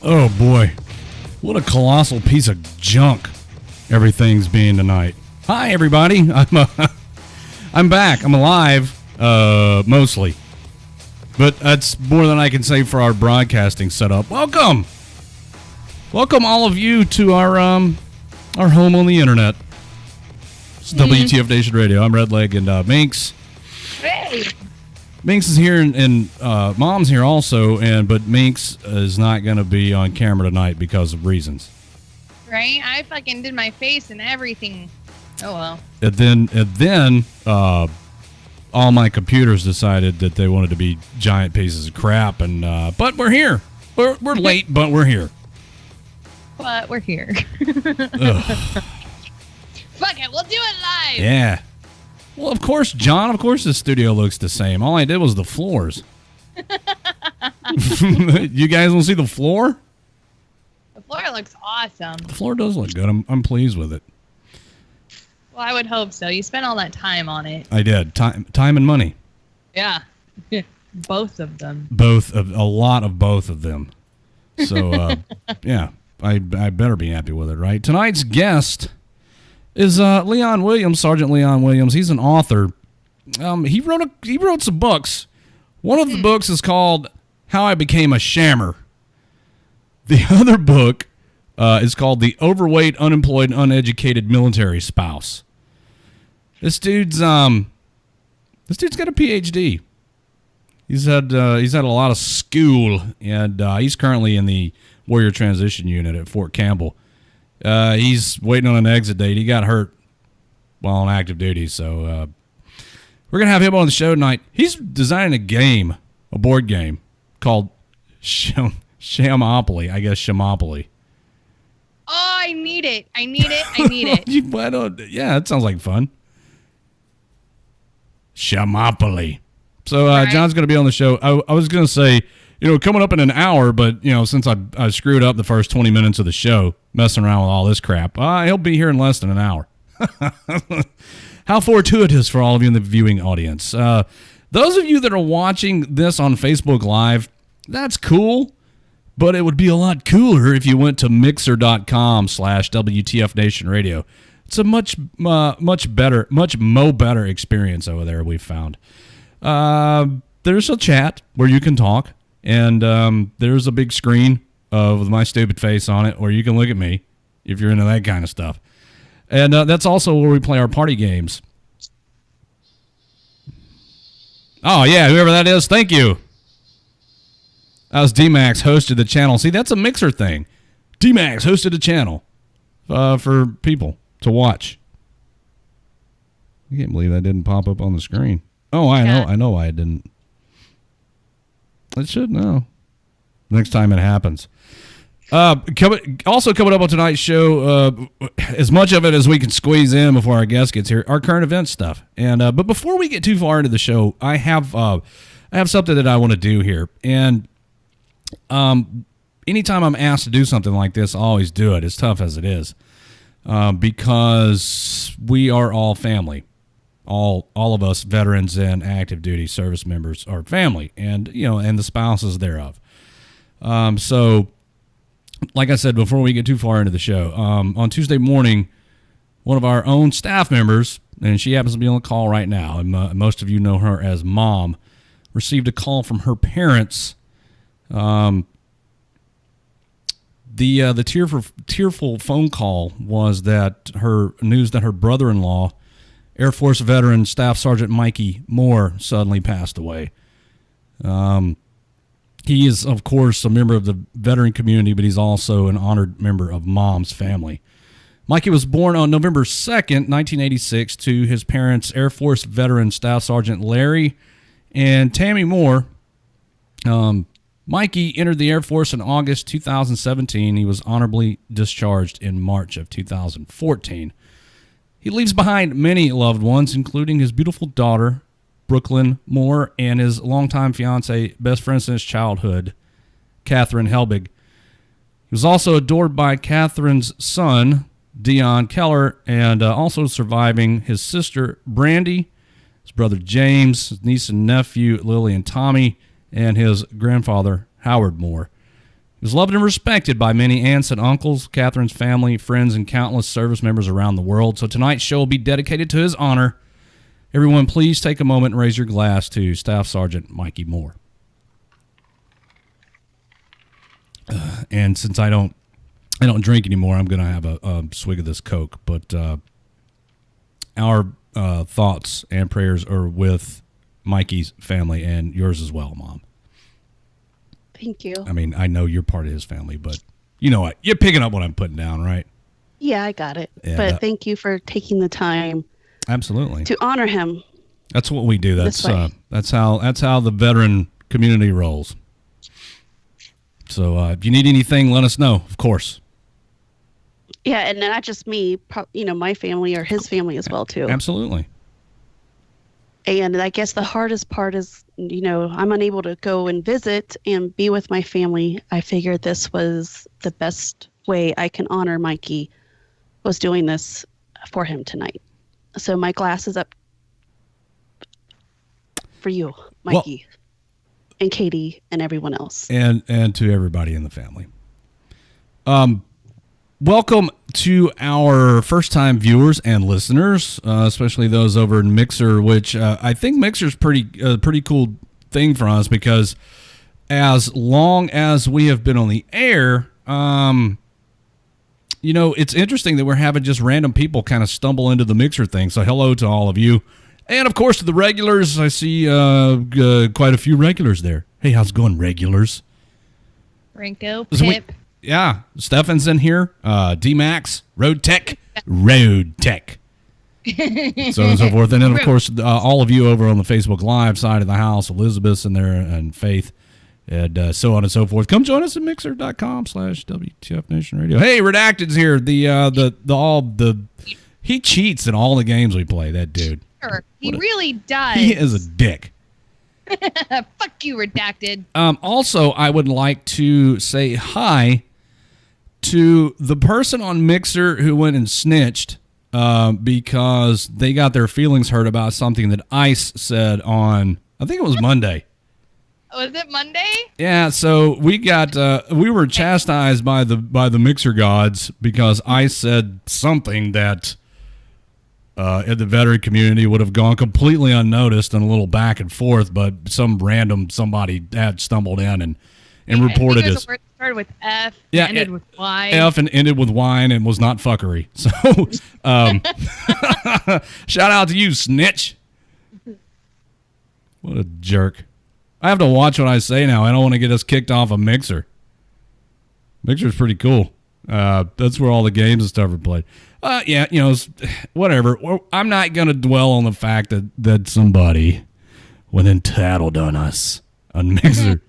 Oh boy, what a colossal piece of junk everything's being tonight. Hi everybody, I'm back. I'm alive, mostly, but that's more than I can say for our broadcasting setup. Welcome all of you to our home on the internet. It's WTF Nation Radio. I'm Redleg and Minx. Hey. Minx is here and Mom's here also, but Minx is not going to be on camera tonight because of reasons. Right? I fucking did my face and everything. Oh well. And then all my computers decided that they wanted to be giant pieces of crap, and but we're here. We're late, but we're here. But we're here. Fuck it, we'll do it live. Yeah. Well, of course, John. Of course, the studio looks the same. All I did was the floors. You guys want to see the floor? The floor looks awesome. The floor does look good. I'm pleased with it. Well, I would hope so. You spent all that time on it. I did. Time and money. Yeah. Both of them. A lot of both of them. So, yeah, I better be happy with it, right? Tonight's guest is Leon Williams, Sergeant Leon Williams. He's an author. He wrote some books. One of the books is called How I Became a Shammer. The other book is called The Overweight, Unemployed, Uneducated Military Spouse. This dude's got a PhD. He's had a lot of school, and he's currently in the Warrior Transition Unit at Fort Campbell. He's waiting on an exit date. He got hurt while on active duty, so we're going to have him on the show tonight. He's designing a board game, called Shamopoly. I guess Shamopoly. Oh, I need it. I need it. Yeah, that sounds like fun. Shamopoly. So right. John's going to be on the show. I was going to say, coming up in an hour, but, since I screwed up the first 20 minutes of the show, messing around with all this crap, he'll be here in less than an hour. How fortuitous for all of you in the viewing audience. Those of you that are watching this on Facebook Live, that's cool, but it would be a lot cooler if you went to mixer.com/WTF Nation Radio. It's a much better experience over there, we've found. There's a chat where you can talk, and there's a big screen with my stupid face on it where you can look at me if you're into that kind of stuff. And that's also where we play our party games. Oh, yeah, whoever that is, thank you. That was D-Max hosted the channel. See, that's a Mixer thing. D-Max hosted a channel for people to watch. I can't believe that didn't pop up on the screen. Oh, I know why it didn't. It should know. Next time it happens. Also coming up on tonight's show, as much of it as we can squeeze in before our guest gets here, our current event stuff. And but before we get too far into the show, I have something that I want to do here. And anytime I'm asked to do something like this, I always do it, as tough as it is, because we are all family. All of us veterans and active duty service members are family, and and the spouses thereof. So, like I said, before we get too far into the show, on Tuesday morning, one of our own staff members, and she happens to be on the call right now, and most of you know her as Mom, received a call from her parents. The tearful phone call was that her brother-in-law, Air Force veteran Staff Sergeant Mikey Moore, suddenly passed away. He is, of course, a member of the veteran community, but he's also an honored member of Mom's family. Mikey was born on November 2nd, 1986, to his parents, Air Force veteran Staff Sergeant Larry and Tammy Moore. Mikey entered the Air Force in August 2017. He was honorably discharged in March of 2014. He leaves behind many loved ones, including his beautiful daughter, Brooklyn Moore, and his longtime fiancée, best friend since childhood, Catherine Helbig. He was also adored by Catherine's son, Dion Keller, and also surviving his sister, Brandy, his brother James, his niece and nephew, Lily and Tommy, and his grandfather, Howard Moore. He was loved and respected by many aunts and uncles, Catherine's family, friends, and countless service members around the world. So tonight's show will be dedicated to his honor. Everyone, please take a moment and raise your glass to Staff Sergeant Mikey Moore. And since I don't drink anymore, I'm going to have a swig of this Coke. But our thoughts and prayers are with Mikey's family and yours as well, Mom. Thank you. I mean, I know you're part of his family, but you know what? You're picking up what I'm putting down, right? Yeah, I got it. Yeah, but thank you for taking the time. Absolutely. To honor him. That's what we do. That's how the veteran community rolls. So if you need anything, let us know, of course. Yeah, and not just me, my family or his family as well, too. Absolutely. And I guess the hardest part is, I'm unable to go and visit and be with my family. I figured this was the best way I can honor Mikey, was doing this for him tonight. So my glass is up for you, Mikey, and Katie, and everyone else. And to everybody in the family. Welcome to our first-time viewers and listeners, especially those over in Mixer, which I think Mixer's pretty cool thing for us because as long as we have been on the air, it's interesting that we're having just random people kind of stumble into the Mixer thing. So hello to all of you. And, of course, to the regulars. I see quite a few regulars there. Hey, how's it going, regulars? Rinko, Pip. Yeah, Stefan's in here. D-Max, Road Tech. So on and so forth. And then, of course, all of you over on the Facebook Live side of the house, Elizabeth's in there and Faith, and so on and so forth. Come join us at mixer.com/WTF Nation Radio. Hey, Redacted's here. He cheats in all the games we play, that dude. Sure, he really does. He is a dick. Fuck you, Redacted. Also, I would like to say hi to the person on Mixer who went and snitched because they got their feelings hurt about something that Ice said on, I think it was Monday. Was it Monday? Yeah, so we were chastised by the Mixer gods because Ice said something that in the veteran community would have gone completely unnoticed and a little back and forth, but somebody had stumbled in and reported us. The word started with F, yeah, ended with Y. F and ended with wine and was not fuckery. So, shout out to you, snitch. What a jerk. I have to watch what I say now. I don't want to get us kicked off a Mixer. Mixer's pretty cool. That's where all the games and stuff are played. Whatever. I'm not going to dwell on the fact that somebody went and tattled on us on Mixer.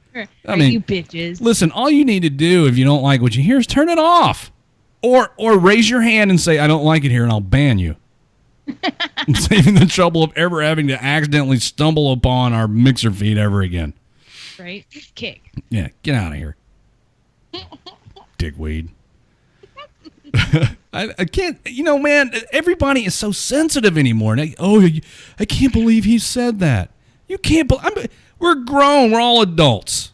I mean, you bitches. Listen, all you need to do if you don't like what you hear is turn it off. Or raise your hand and say, I don't like it here, and I'll ban you. Saving the trouble of ever having to accidentally stumble upon our Mixer feed ever again. Right? Kick. Yeah, get out of here. Dickweed. I can't, man, everybody is so sensitive anymore. And I can't believe he said that. You can't believe, we're grown. We're all adults.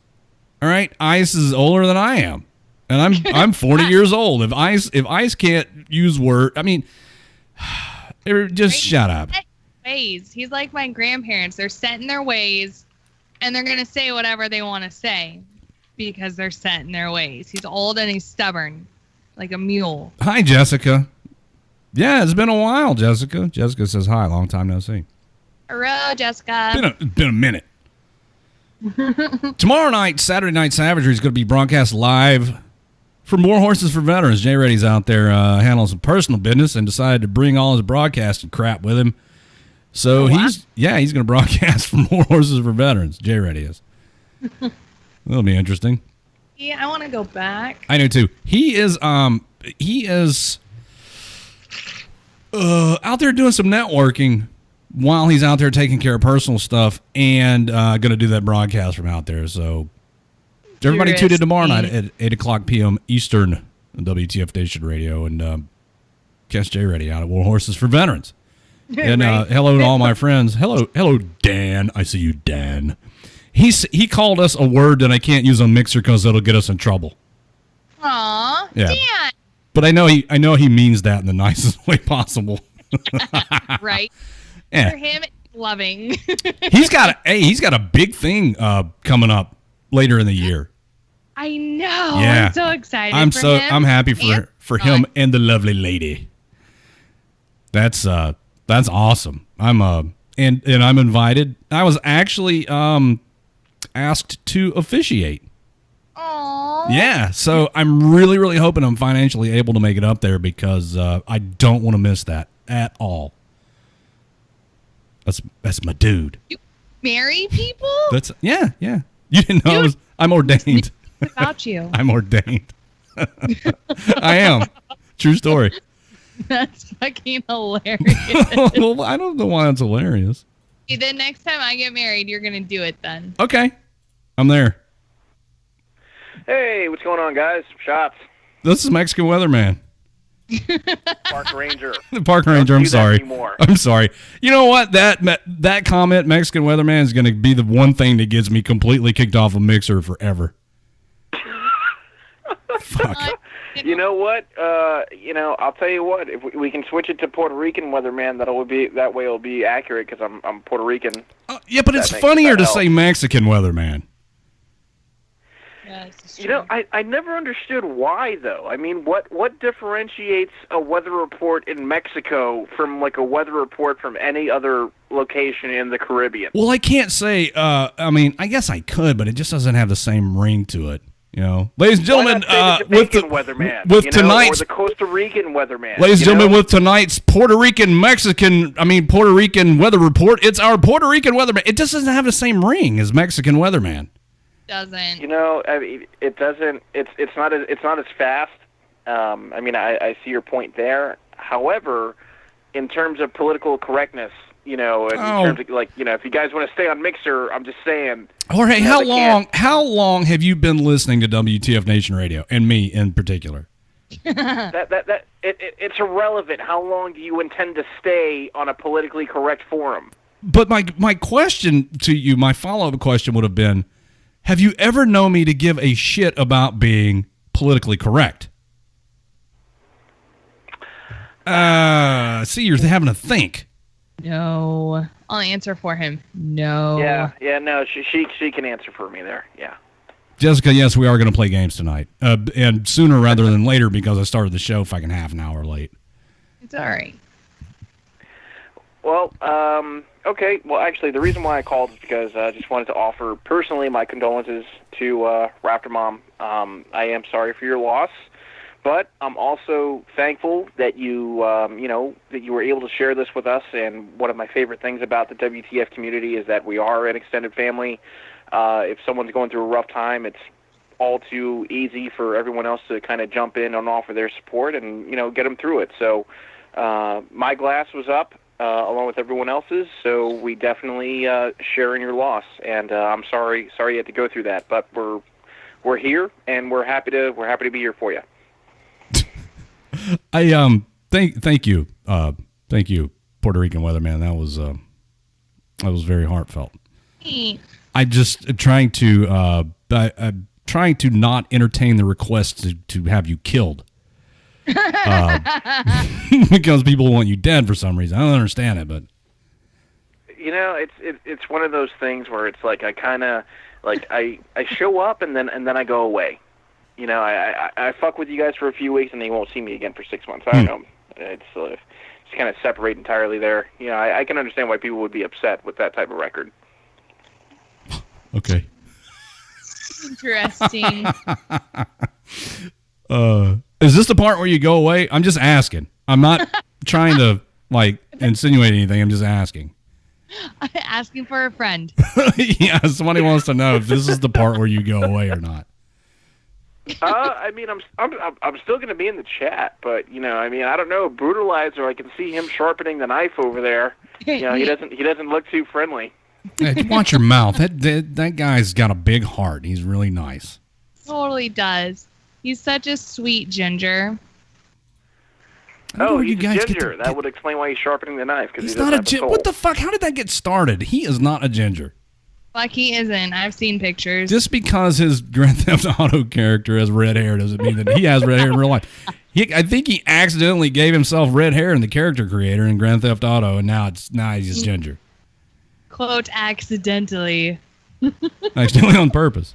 All right? Ice is older than I am. And I'm 40 years old. If Ice can't use word, I mean, just shut up. Ways. He's like my grandparents. They're set in their ways, and they're going to say whatever they want to say because they're set in their ways. He's old and he's stubborn, like a mule. Hi, Jessica. Yeah, it's been a while, Jessica. Jessica says hi. Long time no see. Hello, Jessica. Been a minute. Tomorrow night, Saturday Night Savagery is going to be broadcast live For More Horses for Veterans, Jay Reddy's out there handling some personal business and decided to bring all his broadcasting crap with him. So he's going to broadcast for More Horses for Veterans. Jay Reddy is. That'll be interesting. Yeah, I want to go back. I do too. He is out there doing some networking while he's out there taking care of personal stuff and going to do that broadcast from out there. So everybody tune in tomorrow night at 8 o'clock p.m. Eastern on WTF Nation Radio and catch Jay Reddy out at War Horses for Veterans. And hello to all my friends. Hello, Dan. I see you, Dan. He called us a word that I can't use on Mixer because it'll get us in trouble. Aw, yeah. Dan. But I know he means that in the nicest way possible. Right. Yeah. For him, it's loving. he's got a big thing coming up later in the year. I know. Yeah. I'm so excited. I'm happy for him and the lovely lady. That's awesome. I'm and I'm invited. I was actually asked to officiate. Aww. Yeah, so I'm really, really hoping I'm financially able to make it up there because I don't want to miss that at all. That's my dude. You marry people? Yeah. You didn't know I'm ordained. About you. I'm ordained. I am. True story. That's fucking hilarious. Well, I don't know why it's hilarious. Okay, then next time I get married, you're gonna do it then. Okay, I'm there. Hey, what's going on, guys? Shots. This is Mexican Weatherman. Park Ranger. The Park Ranger. I'm sorry. I'm sorry. You know what? That comment, Mexican Weatherman, is going to be the one thing that gets me completely kicked off a Mixer forever. Fuck. You know what? I'll tell you what. If we can switch it to Puerto Rican Weatherman, that way it'll be accurate because I'm Puerto Rican. Yeah, but it's funnier to say Mexican Weatherman. Yes, you know, I never understood why, though. I mean, what differentiates a weather report in Mexico from, like, a weather report from any other location in the Caribbean? Well, I can't say, I guess I could, but it just doesn't have the same ring to it. You know, ladies and gentlemen, with the weatherman, tonight's or the Costa Rican weatherman. Ladies and gentlemen, with tonight's Puerto Rican weather report, it's our Puerto Rican weatherman. It just doesn't have the same ring as Mexican weatherman. Doesn't. You know, I mean, it doesn't. It's not as fast. I see your point there. However, in terms of political correctness, terms of, if you guys want to stay on Mixer, I'm just saying. Jorge, how long have you been listening to WTF Nation Radio, and me in particular? It's irrelevant. How long do you intend to stay on a politically correct forum? But my question to you, my follow-up question would have been, have you ever known me to give a shit about being politically correct? See, you're having to think. No. I'll answer for him. No. Yeah, no, she can answer for me there, yeah. Jessica, yes, we are going to play games tonight. And sooner rather than later because I started the show fucking half an hour late. It's all right. Well, okay. Well, actually, the reason why I called is because I just wanted to offer personally my condolences to Raptor Mom. I am sorry for your loss, but I'm also thankful that you were able to share this with us. And one of my favorite things about the WTF community is that we are an extended family. If someone's going through a rough time, it's all too easy for everyone else to kind of jump in and offer their support and, get them through it. So my glass was up. Along with everyone else's, so we definitely share in your loss, and I'm sorry you had to go through that, but we're here, and we're happy to be here for you. I thank you, Puerto Rican weatherman. That was very heartfelt. I just trying to not entertain the request to have you killed. Because people want you dead for some reason. I don't understand it, but it's one of those things where it's like I kind of I show up and then I go away. I fuck with you guys for a few weeks and then you won't see me again for 6 months. I don't know. It's kind of separate entirely there. I can understand why people would be upset with that type of record. Okay. Interesting. Is this the part where you go away? I'm just asking. I'm not trying to like insinuate anything. I'm just asking. I'm asking for a friend. Yeah, somebody wants to know if this is the part where you go away or not. I mean, I'm still going to be in the chat, but I mean, I don't know. Brutalizer, I can see him sharpening the knife over there. He doesn't look too friendly. Hey, watch your mouth. That guy's got a big heart. He's really nice. Totally does. He's such a sweet ginger. Oh, he's a ginger. That would explain why he's sharpening the knife. He's not a ginger. What the fuck? How did that get started? He is not a ginger. Like he isn't. I've seen pictures. Just because his Grand Theft Auto character has red hair doesn't mean that he has red hair in real life. I think he accidentally gave himself red hair in the character creator in Grand Theft Auto, and now he's just ginger. Quote, accidentally. Accidentally on purpose.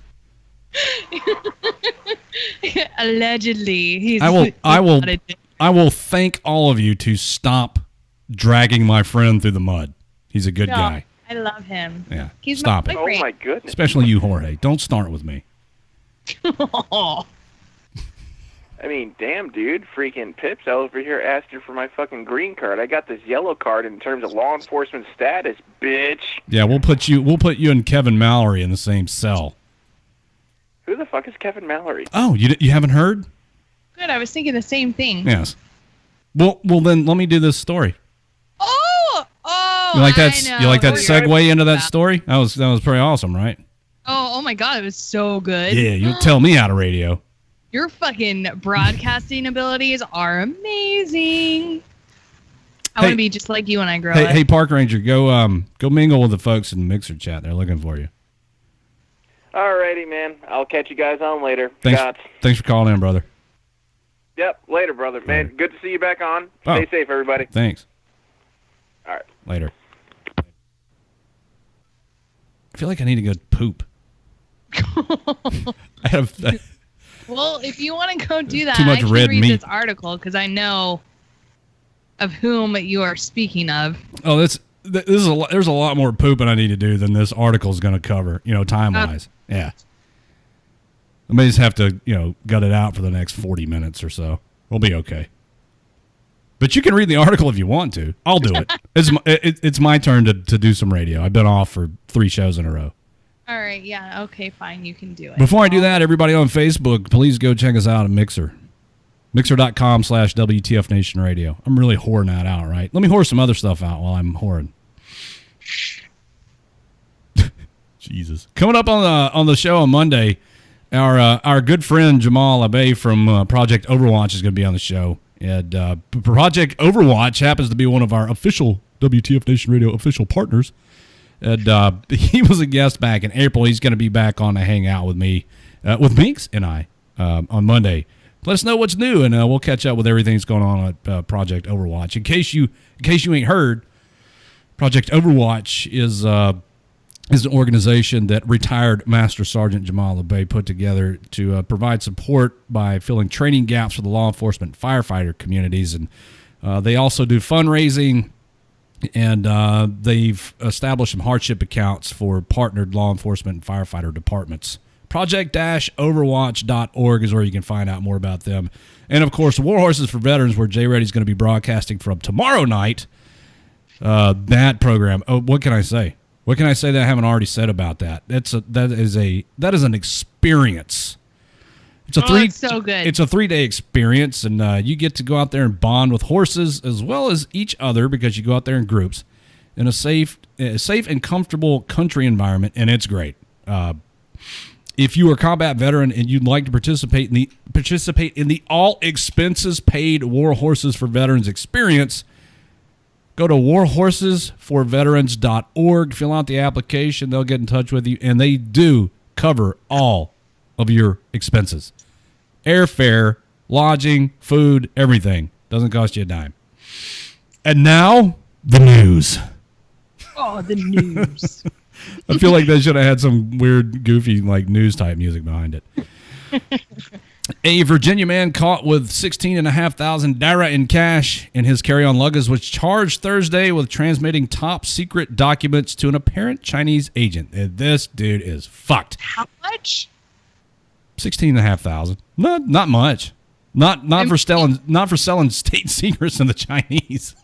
Allegedly. I will thank all of you to stop dragging my friend through the mud. He's a good guy. I love him. Yeah. He's Stop my it. boyfriend. Oh my goodness. Especially you, Jorge. Don't start with me. I mean, damn, dude. Freaking Pips over here asking for my fucking green card. I got this yellow card in terms of law enforcement status, bitch. Yeah, we'll put you and Kevin Mallory in the same cell. Who the fuck is Kevin Mallory? Oh, you haven't heard? Good. I was thinking the same thing. Yes. Well, then let me do this story. Oh, You like that? I know You like that who you're segue into that about. story? That was pretty awesome, right? Oh my God, it was so good. Yeah, you tell me how to radio. Your fucking broadcasting abilities are amazing. I want to be just like you when I grow up. Hey, Park Ranger, go mingle with the folks in the Mixer chat. They're looking for you. Alrighty, man. I'll catch you guys on later. Thanks for calling in, brother. Yep, later, brother. Man, good to see you back on. Oh. Stay safe, everybody. Thanks. All right. Later. I feel like I need to go poop. Well, if you want to go do that, Too much I can red read meat. this article because I know of whom you are speaking of. Oh, there's a lot more pooping I need to do than this article is going to cover, time-wise. Yeah. I may just have to, gut it out for the next 40 minutes or so. We'll be okay. But you can read the article if you want to. I'll do it. It's my turn to do some radio. I've been off for 3 shows in a row. All right, yeah, okay, fine, you can do it. Before I do that, everybody on Facebook, please go check us out at Mixer. Mixer.com/WTF Nation Radio. I'm really whoring that out, right? Let me whore some other stuff out while I'm whoring. Jesus. Coming up on the show on Monday, our good friend Jamal Abe from Project Overwatch is going to be on the show. And Project Overwatch happens to be one of our official WTF Nation Radio official partners. And he was a guest back in April. He's going to be back on to hang out with me, with Minx and I on Monday. Let us know what's new, and we'll catch up with everything that's going on at Project Overwatch. In case you ain't heard, Project Overwatch is an organization that retired Master Sergeant Jamal Abe put together to provide support by filling training gaps for the law enforcement firefighter communities. And they also do fundraising, and they've established some hardship accounts for partnered law enforcement and firefighter departments. Project-Overwatch.org is where you can find out more about them. And, of course, War Horses for Veterans, where Jay Reddy's going to be broadcasting from tomorrow night. That program. Oh, what can I say? What can I say that I haven't already said about that? That is an experience. It's so good. It's a 3-day experience, and you get to go out there and bond with horses as well as each other because you go out there in groups in a safe and comfortable country environment, and it's great. If you are a combat veteran and you'd like to participate in the all expenses paid War Horses for Veterans experience, go to warhorsesforveterans.org, fill out the application, they'll get in touch with you, and they do cover all of your expenses. Airfare, lodging, food, everything. Doesn't cost you a dime. And now, the news. Oh, the news. I feel like they should have had some weird, goofy, news type music behind it. A Virginia man caught with $16,500 in cash in his carry-on luggage was charged Thursday with transmitting top secret documents to an apparent Chinese agent. And this dude is fucked. How much? $16,500. Not much. Not for selling state secrets to the Chinese.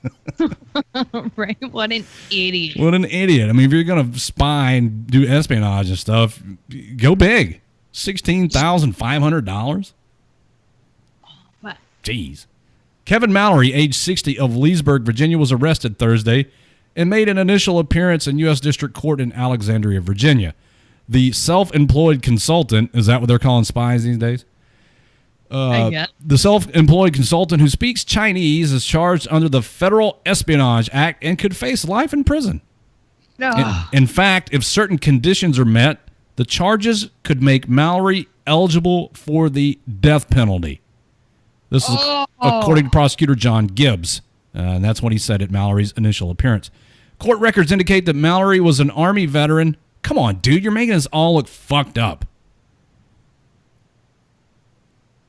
Right? What an idiot. What an idiot. I mean, if you're going to spy and do espionage and stuff, go big. $16,500? What? Jeez. Kevin Mallory, age 60, of Leesburg, Virginia, was arrested Thursday and made an initial appearance in U.S. District Court in Alexandria, Virginia. The self-employed consultant, is that what they're calling spies these days? The self-employed consultant who speaks Chinese is charged under the Federal Espionage Act and could face life in prison. No. In fact, if certain conditions are met, the charges could make Mallory eligible for the death penalty. This is according to prosecutor John Gibbs. And that's what he said at Mallory's initial appearance. Court records indicate that Mallory was an Army veteran. Come on, dude, you're making us all look fucked up.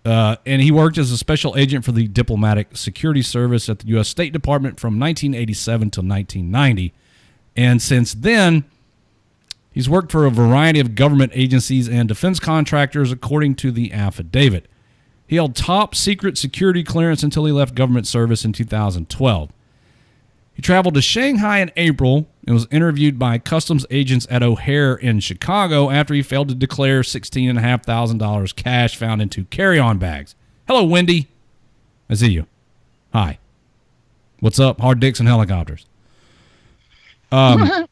And he worked as a special agent for the Diplomatic Security Service at the U.S. State Department from 1987 to 1990. And since then, he's worked for a variety of government agencies and defense contractors, according to the affidavit. He held top secret security clearance until he left government service in 2012. He traveled to Shanghai in April and was interviewed by customs agents at O'Hare in Chicago after he failed to declare $16,500 cash found in 2 carry-on bags. Hello, Wendy. I see you. Hi. What's up? Hard dicks and helicopters. According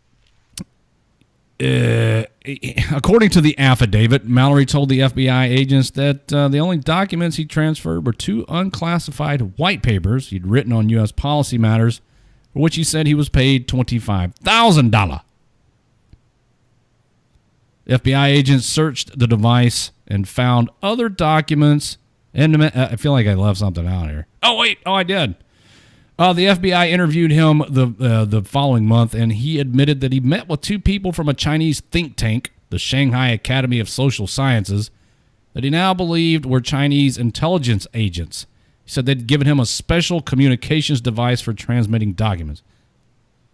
to the affidavit, Mallory told the FBI agents that the only documents he transferred were 2 unclassified white papers he'd written on U.S. policy matters, for which he said he was paid $25,000. FBI agents searched the device and found other documents. And I feel like I left something out here. Oh, wait. Oh, I did. The FBI interviewed him the following month, and he admitted that he met with 2 people from a Chinese think tank, the Shanghai Academy of Social Sciences, that he now believed were Chinese intelligence agents. He said they'd given him a special communications device for transmitting documents.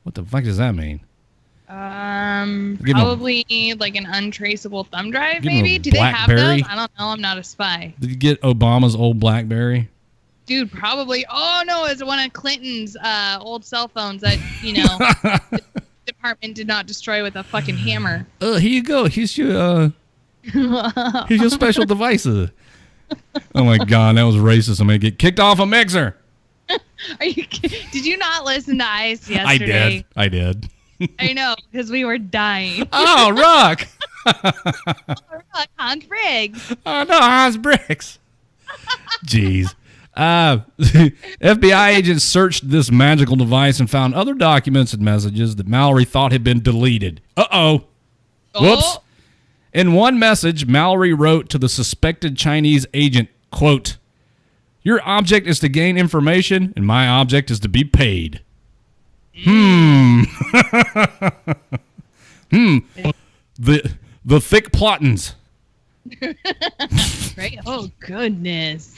What the fuck does that mean? Probably like an untraceable thumb drive, Give him a maybe? Do they have those? BlackBerry? I don't know. I'm not a spy. Did you get Obama's old BlackBerry? Dude, probably. Oh, no, it's one of Clinton's old cell phones that, the department did not destroy with a fucking hammer. Here you go. Here's your special devices. Oh, my God. That was racist. I'm going to get kicked off a mixer. Are you kidding? Did you not listen to Ice yesterday? I did. I know, because we were dying. Oh, Rock. Rock, Hans Briggs. Oh, no, Hans Briggs. Jeez. FBI agents searched this magical device and found other documents and messages that Mallory thought had been deleted. Uh-oh. Whoops. In one message, Mallory wrote to the suspected Chinese agent, quote, "Your object is to gain information, and my object is to be paid." The thick plottins. Right? Oh, goodness.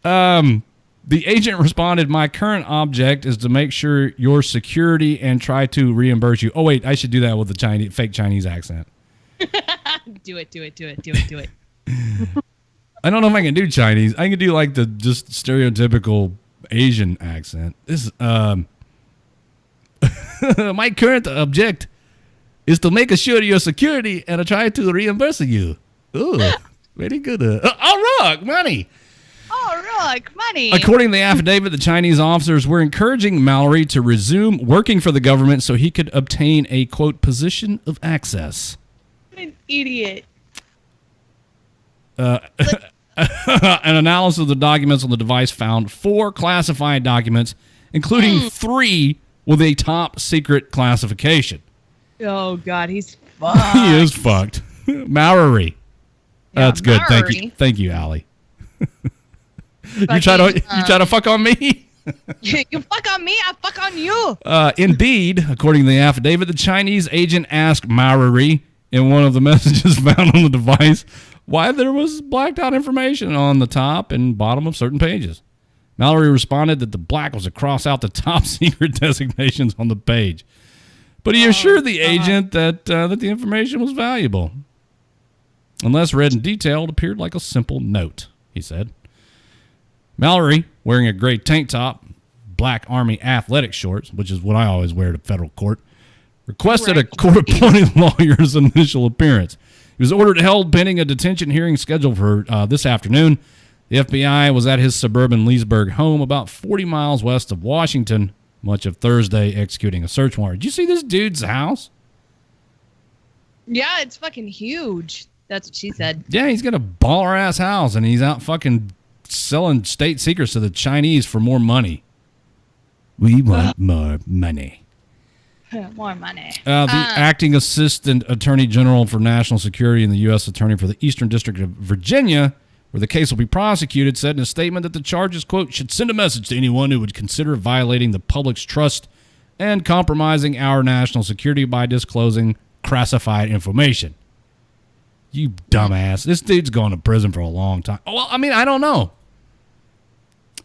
The agent responded, "My current object is to make sure your security and try to reimburse you." Oh, wait, I should do that with the fake Chinese accent. Do it. I don't know if I can do Chinese. I can do like the just stereotypical Asian accent. This my current object is to make sure your security and I try to reimburse you. Oh, very good. Oh, look, money. Oh, look, money. According to the affidavit, the Chinese officers were encouraging Mallory to resume working for the government so he could obtain a, quote, position of access. What an idiot. An analysis of the documents on the device found 4 classified documents, including 3 with a top secret classification. Oh, God, he's fucked. He is fucked. Mallory. Yeah, that's good. Mallory. Thank you, Allie. You try to fuck on me? You fuck on me, I fuck on you. Indeed, according to the affidavit, the Chinese agent asked Mallory in one of the messages found on the device why there was blacked out information on the top and bottom of certain pages. Mallory responded that the black was to cross out the top secret designations on the page. But he assured the agent that the information was valuable. Unless read in detail, it appeared like a simple note, he said. Mallory, wearing a gray tank top, black Army athletic shorts, which is what I always wear to federal court, requested a court-appointed lawyer's initial appearance. He was ordered held pending a detention hearing scheduled for this afternoon. The FBI was at his suburban Leesburg home about 40 miles west of Washington, much of Thursday, executing a search warrant. Did you see this dude's house? Yeah, it's fucking huge. That's what she said. Yeah, he's got a baller-ass house, and he's out fucking selling state secrets to the Chinese for more money. We want more money. More money. The acting assistant attorney general for national security and the U.S. attorney for the Eastern District of Virginia, where the case will be prosecuted, said in a statement that the charges, quote, should send a message to anyone who would consider violating the public's trust and compromising our national security by disclosing classified information. You dumbass. This dude's going to prison for a long time. Well, I mean, I don't know.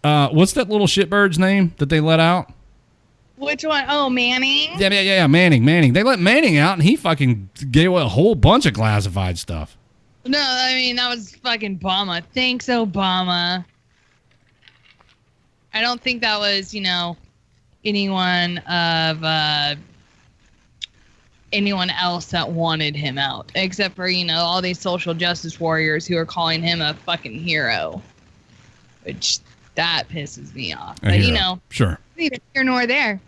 What's that little shitbird's name that they let out? Which one? Oh, Manning? Yeah, Manning. They let Manning out, and he fucking gave away a whole bunch of classified stuff. No, I mean, that was fucking Obama. Thanks, Obama. I don't think that was, anyone else that wanted him out, except for, all these social justice warriors who are calling him a fucking hero, which that pisses me off. But, sure. Neither here nor there.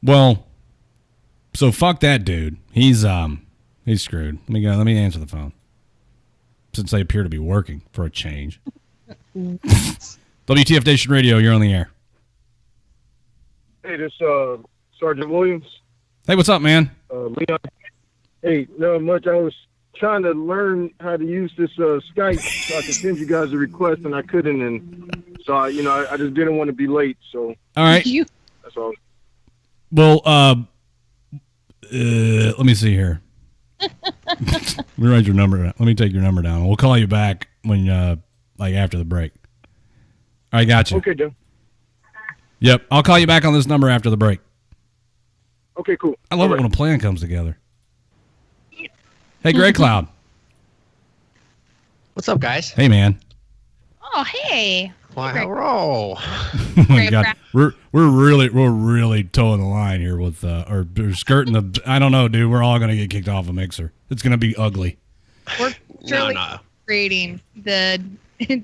Well, so fuck that dude. He's screwed. Let me answer the phone. Since they appear to be working for a change. WTF Nation Radio, you're on the air. Hey, this Sergeant Williams. Hey, what's up, man? Leon. Hey, not much. I was trying to learn how to use this Skype so I could send you guys a request, and I couldn't, and so I just didn't want to be late. So all right, that's all. Well, let me see here. Let me write your number down. Let me take your number down. We'll call you back when after the break. All right, got you. Okay, Jim. Yep, I'll call you back on this number after the break. Okay, cool. I love it when a plan comes together. Hey, Grey Cloud. What's up, guys? Hey, man. Oh, hey. Wow. Oh my God. We're really towing the line here with or skirting the. I don't know, dude. We're all gonna get kicked off a mixer. It's gonna be ugly. We're surely creating the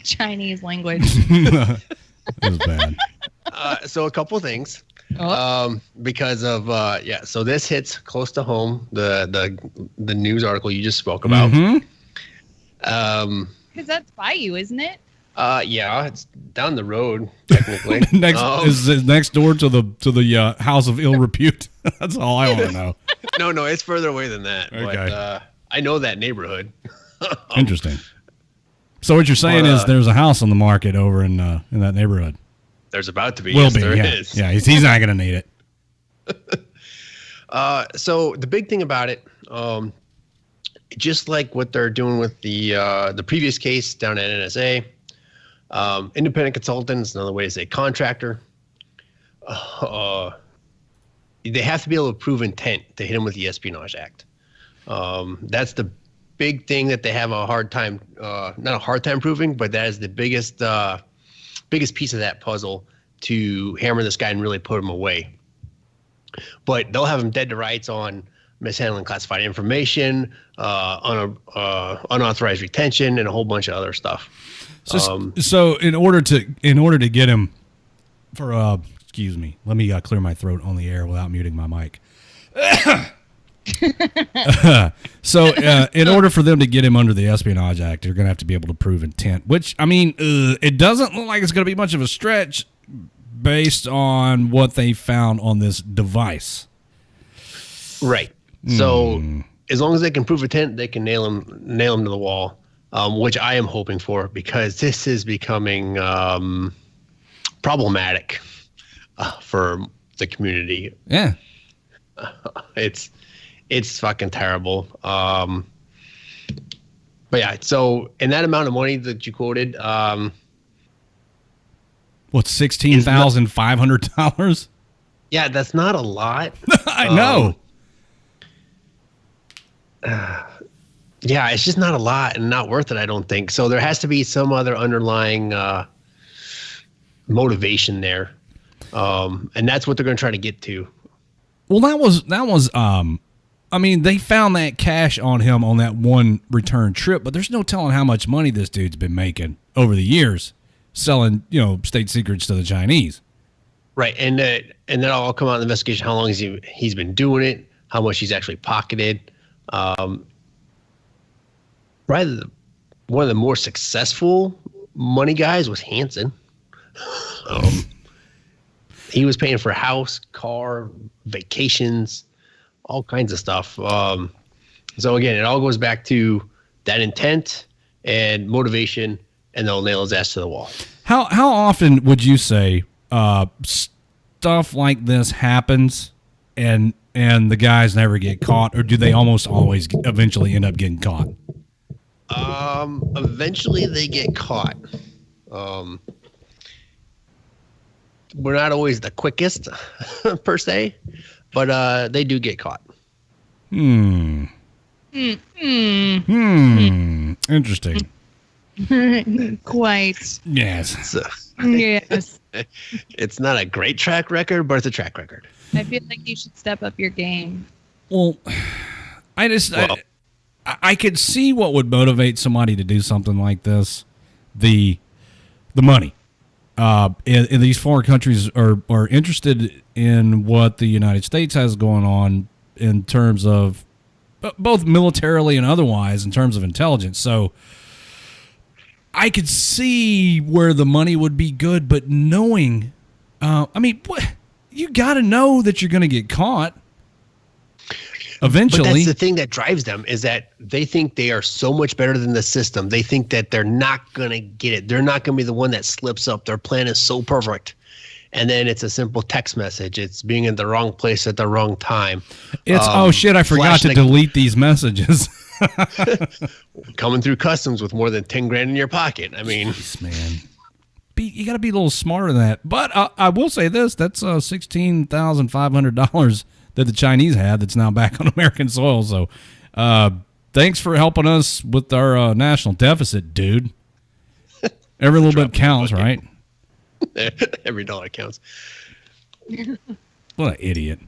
Chinese language. That was bad. So a couple things. Because of so this hits close to home. The news article you just spoke about. Mm-hmm. Because that's by you, isn't it? Yeah, it's down the road technically. next door to the house of ill repute. That's all I want to know. No, it's further away than that. Okay. But I know that neighborhood. Interesting. So what you're saying is there's a house on the market over in that neighborhood. There's about to be. Will be. There is. Yeah, he's not going to need it. So the big thing about it, just like what they're doing with the previous case down at NSA, independent consultants, another way to say contractor, they have to be able to prove intent to hit them with the Espionage Act. That's the big thing that they have a hard time, not a hard time proving, but that is the biggest piece of that puzzle to hammer this guy and really put him away. But they'll have him dead to rights on mishandling classified information, unauthorized retention, and a whole bunch of other stuff. So in order to get him for excuse me, let me clear my throat on the air without muting my mic. So in order for them to get him under the Espionage Act, they're going to have to be able to prove intent, which, I mean, it doesn't look like it's going to be much of a stretch based on what they found on this device. Right. So as long as they can prove intent, they can nail him to the wall, which I am hoping for, because this is becoming problematic for the community. Yeah. It's fucking terrible. But yeah, so in that amount of money that you quoted, what's $16,500? Yeah, that's not a lot. I know. Yeah, it's just not a lot and not worth it, I don't think. So there has to be some other underlying motivation there, and that's what they're going to try to get to. Well, that was. I mean, they found that cash on him on that one return trip, but there's no telling how much money this dude's been making over the years selling, state secrets to the Chinese. Right, and that'll all come out in the investigation. How long he's been doing it? How much he's actually pocketed? Probably one of the more successful money guys was Hansen. He was paying for a house, car, vacations, all kinds of stuff. So again, it all goes back to that intent and motivation, and they'll nail his ass to the wall. How often would you say stuff like this happens, and the guys never get caught, or do they almost always eventually end up getting caught? Eventually they get caught. We're not always the quickest per se, but they do get caught. Interesting. Quite. Yes. So, Yes. it's not a great track record, but it's a track record. I feel like you should step up your game. Well, I could see what would motivate somebody to do something like this. The money. In these foreign countries are interested in what the United States has going on in terms of both militarily and otherwise in terms of intelligence. So I could see where the money would be good, but knowing, what you got to know that you're going to get caught eventually. But that's the thing that drives them, is that they think they are so much better than the system. They think that they're not going to get it. They're not going to be the one that slips up. Their plan is so perfect. And then it's a simple text message. It's being in the wrong place at the wrong time. It's, oh shit, I forgot to delete these messages. Coming through customs with more than 10 grand in your pocket. I mean, jeez, man. You got to be a little smarter than that. But I will say this, that's $16,500 that the Chinese had that's now back on American soil. So thanks for helping us with our national deficit, dude. Every little bit counts, right? Every dollar counts. What an idiot.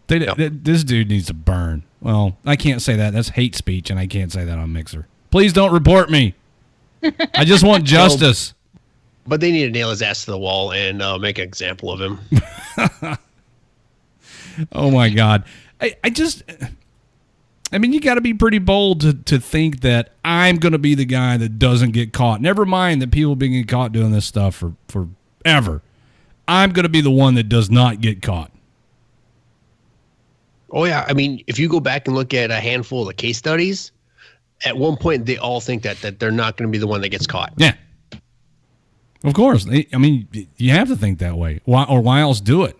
This dude needs to burn. Well, I can't say that. That's hate speech, and I can't say that on Mixer. Please don't report me. I just want justice. But they need to nail his ass to the wall and make an example of him. Oh, my God. You got to be pretty bold to think that I'm going to be the guy that doesn't get caught. Never mind that people being caught doing this stuff for forever. I'm going to be the one that does not get caught. Oh, yeah. I mean, if you go back and look at a handful of the case studies, at one point they all think that they're not going to be the one that gets caught. Yeah. Of course. You have to think that way. Why else do it?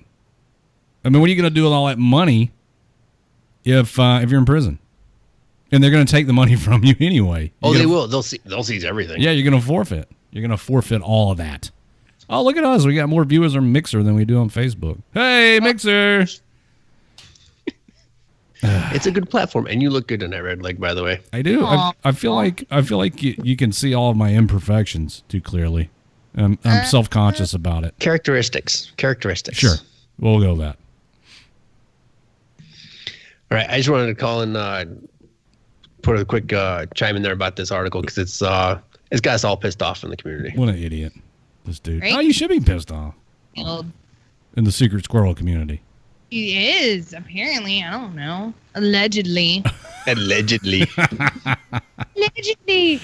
What are you going to do with all that money if you're in prison? And they're going to take the money from you anyway. They will. They'll seize everything. Yeah, you're going to forfeit. You're going to forfeit all of that. Oh, look at us. We got more viewers on Mixer than we do on Facebook. Hey, Mixer. It's a good platform, and you look good in that red leg, by the way. I do. I feel like you can see all of my imperfections too clearly. I'm self-conscious about it. Characteristics. Sure. We'll go with that. All right. I just wanted to call and put a quick chime in there about this article because it's got us all pissed off in the community. What an idiot, this dude. Right? Oh, you should be pissed off. Well, In the secret squirrel community. he is, apparently. I don't know. Allegedly. Allegedly. Allegedly.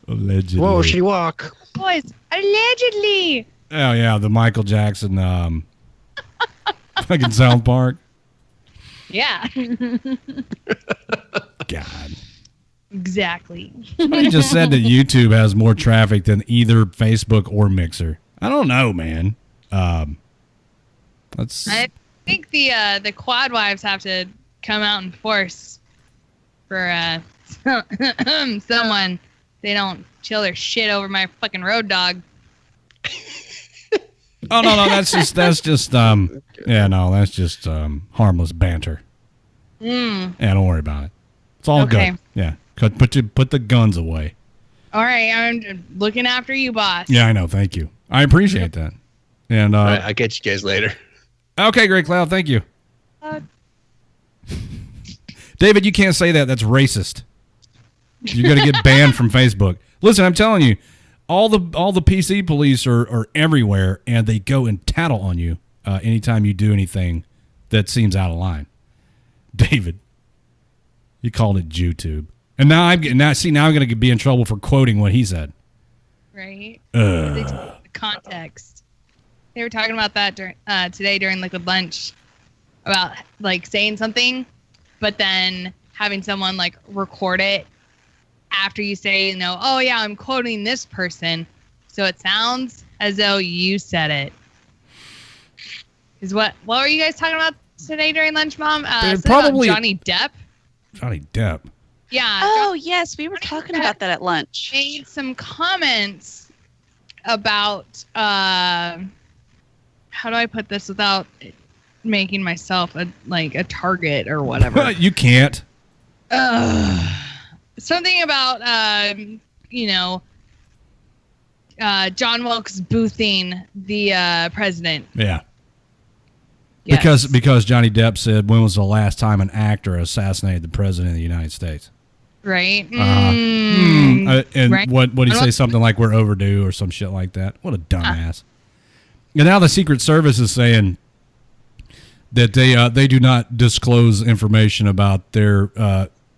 Allegedly. Whoa, she walk. Boys, allegedly. Oh, yeah, the Michael Jackson fucking South Park. Yeah. God. Exactly. I just said that YouTube has more traffic than either Facebook or Mixer. I don't know, man. Let's. I think the quad wives have to come out in force for someone. They don't chill their shit over my fucking road dog. Oh no, that's just harmless banter. Yeah, don't worry about it. It's all Okay. good. Yeah, put the guns away. All right, I'm looking after you, boss. Yeah, I know. Thank you. I appreciate that. And All right, I'll catch you guys later. Okay, Great Cloud. Thank you. David, you can't say that. That's racist. You're going to get banned from Facebook. Listen, I'm telling you, all the PC police are everywhere, and they go and tattle on you anytime you do anything that seems out of line. David, you called it YouTube, and now I'm going to be in trouble for quoting what he said. Right. They took the context. They were talking about that today during liquid lunch about like saying something, but then having someone like record it after you say, oh yeah, I'm quoting this person, so it sounds as though you said it. Is what were you guys talking about today during lunch, Mom? Probably about Johnny Depp. Johnny Depp. Yeah. Oh, yes, we were talking about that at lunch. Made some comments about how do I put this without making myself a target or whatever. You can't. Something about John Wilkes boothing the president. Yeah. Yes. Because Johnny Depp said, when was the last time an actor assassinated the president of the United States? Right. And right. what did he say? Something like we're overdue or some shit like that. What a dumbass. And now the Secret Service is saying that they do not disclose information about their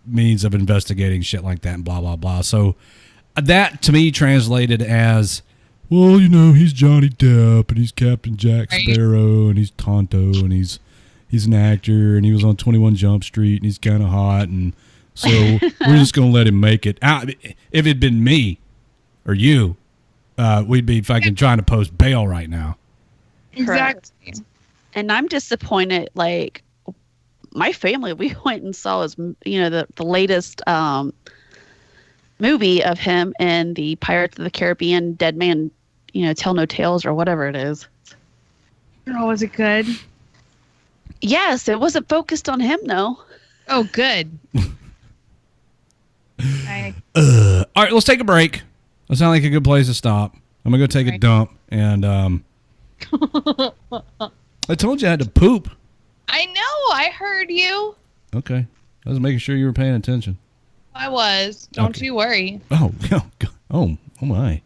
means of investigating shit like that and blah, blah, blah. So that to me translated as, well, he's Johnny Depp and he's Captain Jack Sparrow and he's Tonto and he's an actor and he was on 21 Jump Street and he's kind of hot, and so we're just going to let him make it. If it had been me or you, we'd be fucking trying to post bail right now. Exactly. And I'm disappointed. Like, my family, we went and saw his, the latest movie of him in the Pirates of the Caribbean Dead Man, Tell No Tales or whatever it is. Oh, was it good? Yes, it wasn't focused on him, though. Oh, good. All right, let's take a break. That sounds like a good place to stop. I'm going to go take a dump. And I told you I had to poop. I know. I heard you. Okay. I was making sure you were paying attention. I was. Don't you worry. Oh my.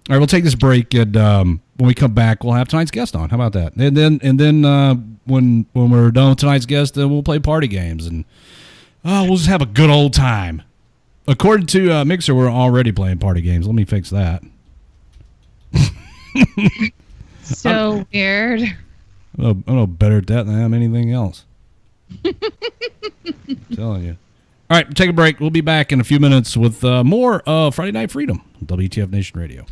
All right, we'll take this break, and when we come back, we'll have tonight's guest on. How about that? And then when we're done with tonight's guest, then we'll play party games, and we'll just have a good old time. According to Mixer, we're already playing party games. Let me fix that. So weird. I'm no better at that than I am anything else. I'm telling you. All right, take a break. We'll be back in a few minutes with more of Friday Night Freedom on WTF Nation Radio.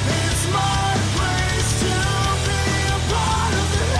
It's my place to be a part of it.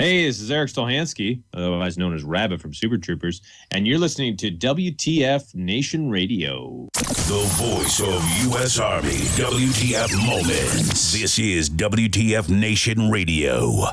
Hey, this is Eric Stolhansky, otherwise known as Rabbit from Super Troopers, and you're listening to WTF Nation Radio. The voice of U.S. Army, WTF Moments. This is WTF Nation Radio.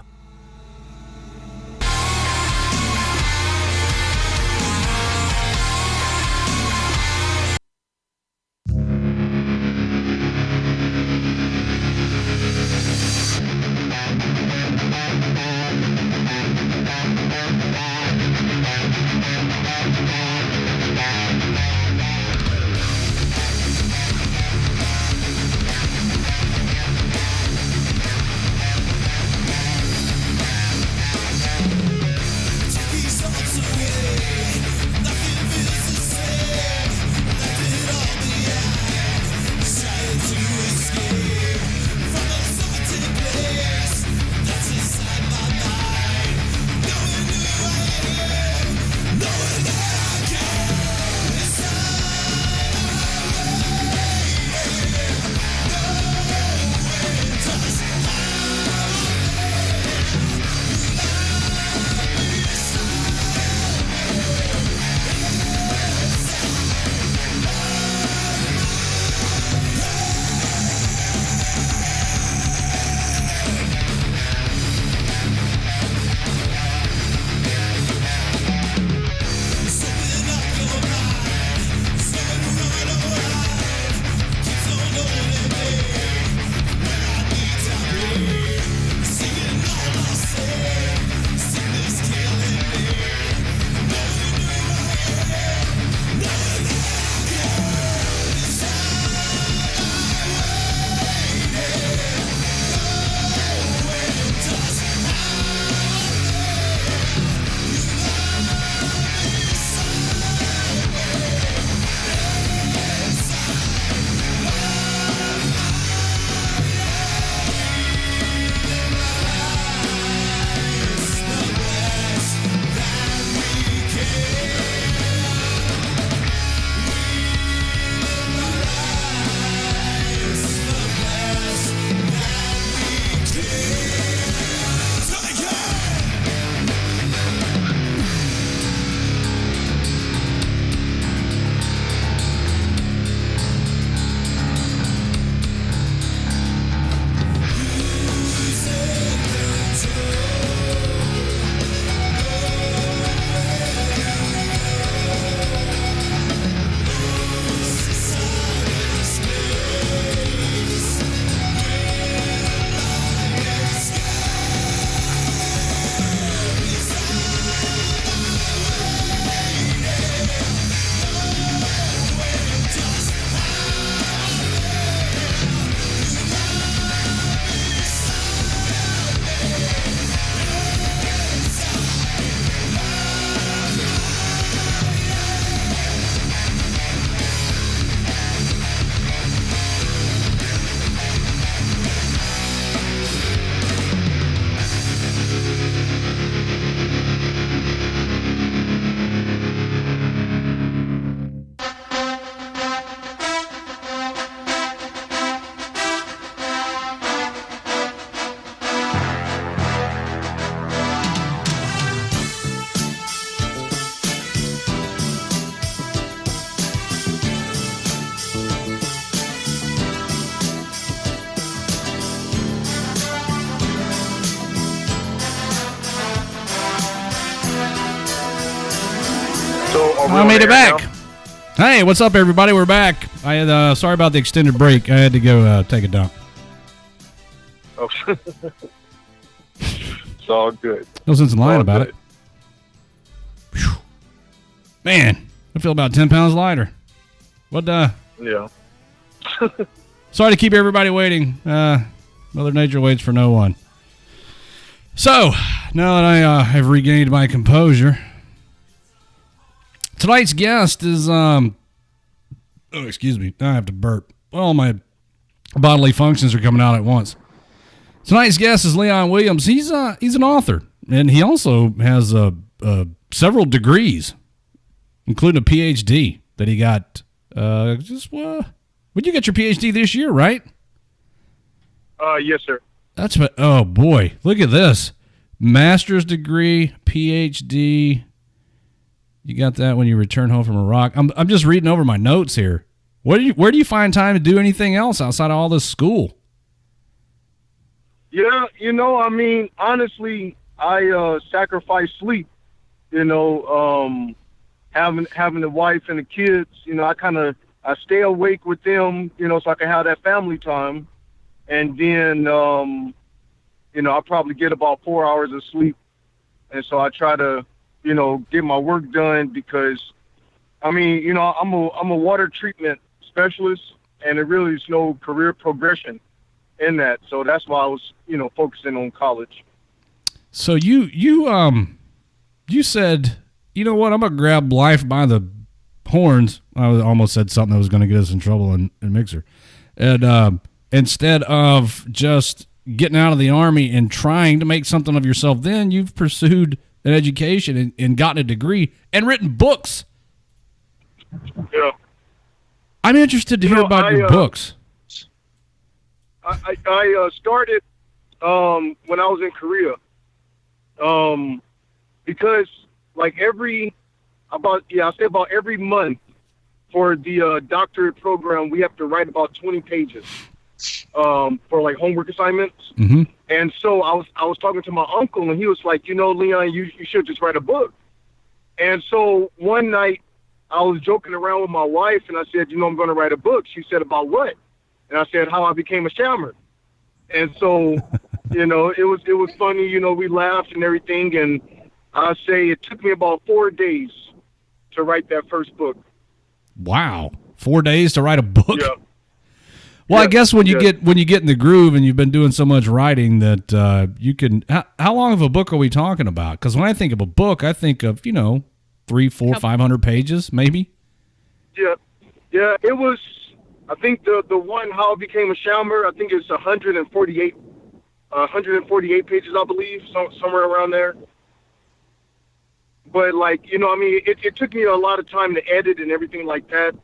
I made it back. Hey, what's up, everybody? We're back. I had sorry about the extended break. I had to go take a dump. Oh, it's all good. No sense in lying about good. it. Whew. Man, I feel about 10 pounds lighter. What? Yeah. Sorry to keep everybody waiting. Mother Nature waits for no one. So, now that I have regained my composure, tonight's guest is, oh, excuse me, I have to burp. All my bodily functions are coming out at once. Tonight's guest is Leon Williams. He's an author, and he also has several degrees, including a PhD that he got. Would you get your PhD this year, right? Yes, sir. That's what. Oh boy, look at this. master's degree, PhD. You got that when you return home from Iraq. I'm just reading over my notes here. Where do you find time to do anything else outside of all this school? Yeah, I mean, honestly, I sacrifice sleep. Having a wife and the kids. I stay awake with them. So I can have that family time, and then I probably get about 4 hours of sleep, and so I try to get my work done because, I'm a water treatment specialist, and there really is no career progression in that. So that's why I was, focusing on college. So you said, you know what, I'm going to grab life by the horns. I almost said something that was going to get us in trouble in Mixer. And instead of just getting out of the Army and trying to make something of yourself, then you've pursued an education and gotten a degree and written books. Yeah. I'm interested to hear about your books. I started when I was in Korea, because about every month for the doctorate program, we have to write about 20 pages for like homework assignments. Mm-hmm. And so I was talking to my uncle, and he was like, Leon, you should just write a book. And so one night I was joking around with my wife, and I said, I'm going to write a book. She said, about what? And I said, how I became a shammer. And so, it was funny, we laughed and everything. And I say it took me about 4 days to write that first book. Wow. 4 days to write a book? Yeah. Well, yeah, I guess when you get in the groove and you've been doing so much writing that you can. How long of a book are we talking about? Because when I think of a book, I think of 300, 400, 500 pages, maybe. Yeah, it was. I think the one How I Became a Shammer. I think it's 148 pages, I believe, somewhere around there. But it took me a lot of time to edit and everything like that.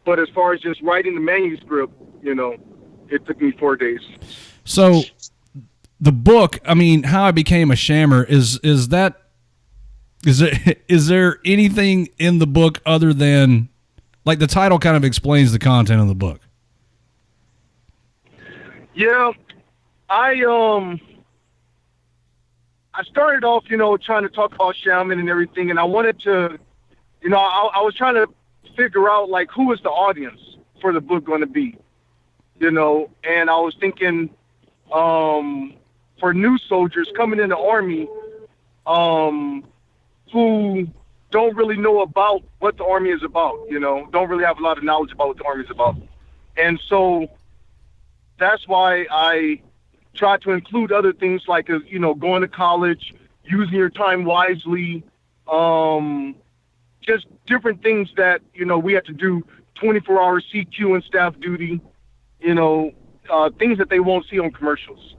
But as far as just writing the manuscript, it took me 4 days. So the book, How I Became a Shammer, is there anything in the book other than, like, the title kind of explains the content of the book? Yeah, I started off, trying to talk about shaman and everything, and I wanted to, I was trying to figure out, like, who is the audience for the book going to be, and I was thinking, for new soldiers coming in the Army, who don't really know about what the Army is about, don't really have a lot of knowledge about what the Army is about. And so that's why I try to include other things like, going to college, using your time wisely, just different things that, we have to do 24-hour CQ and staff duty, things that they won't see on commercials.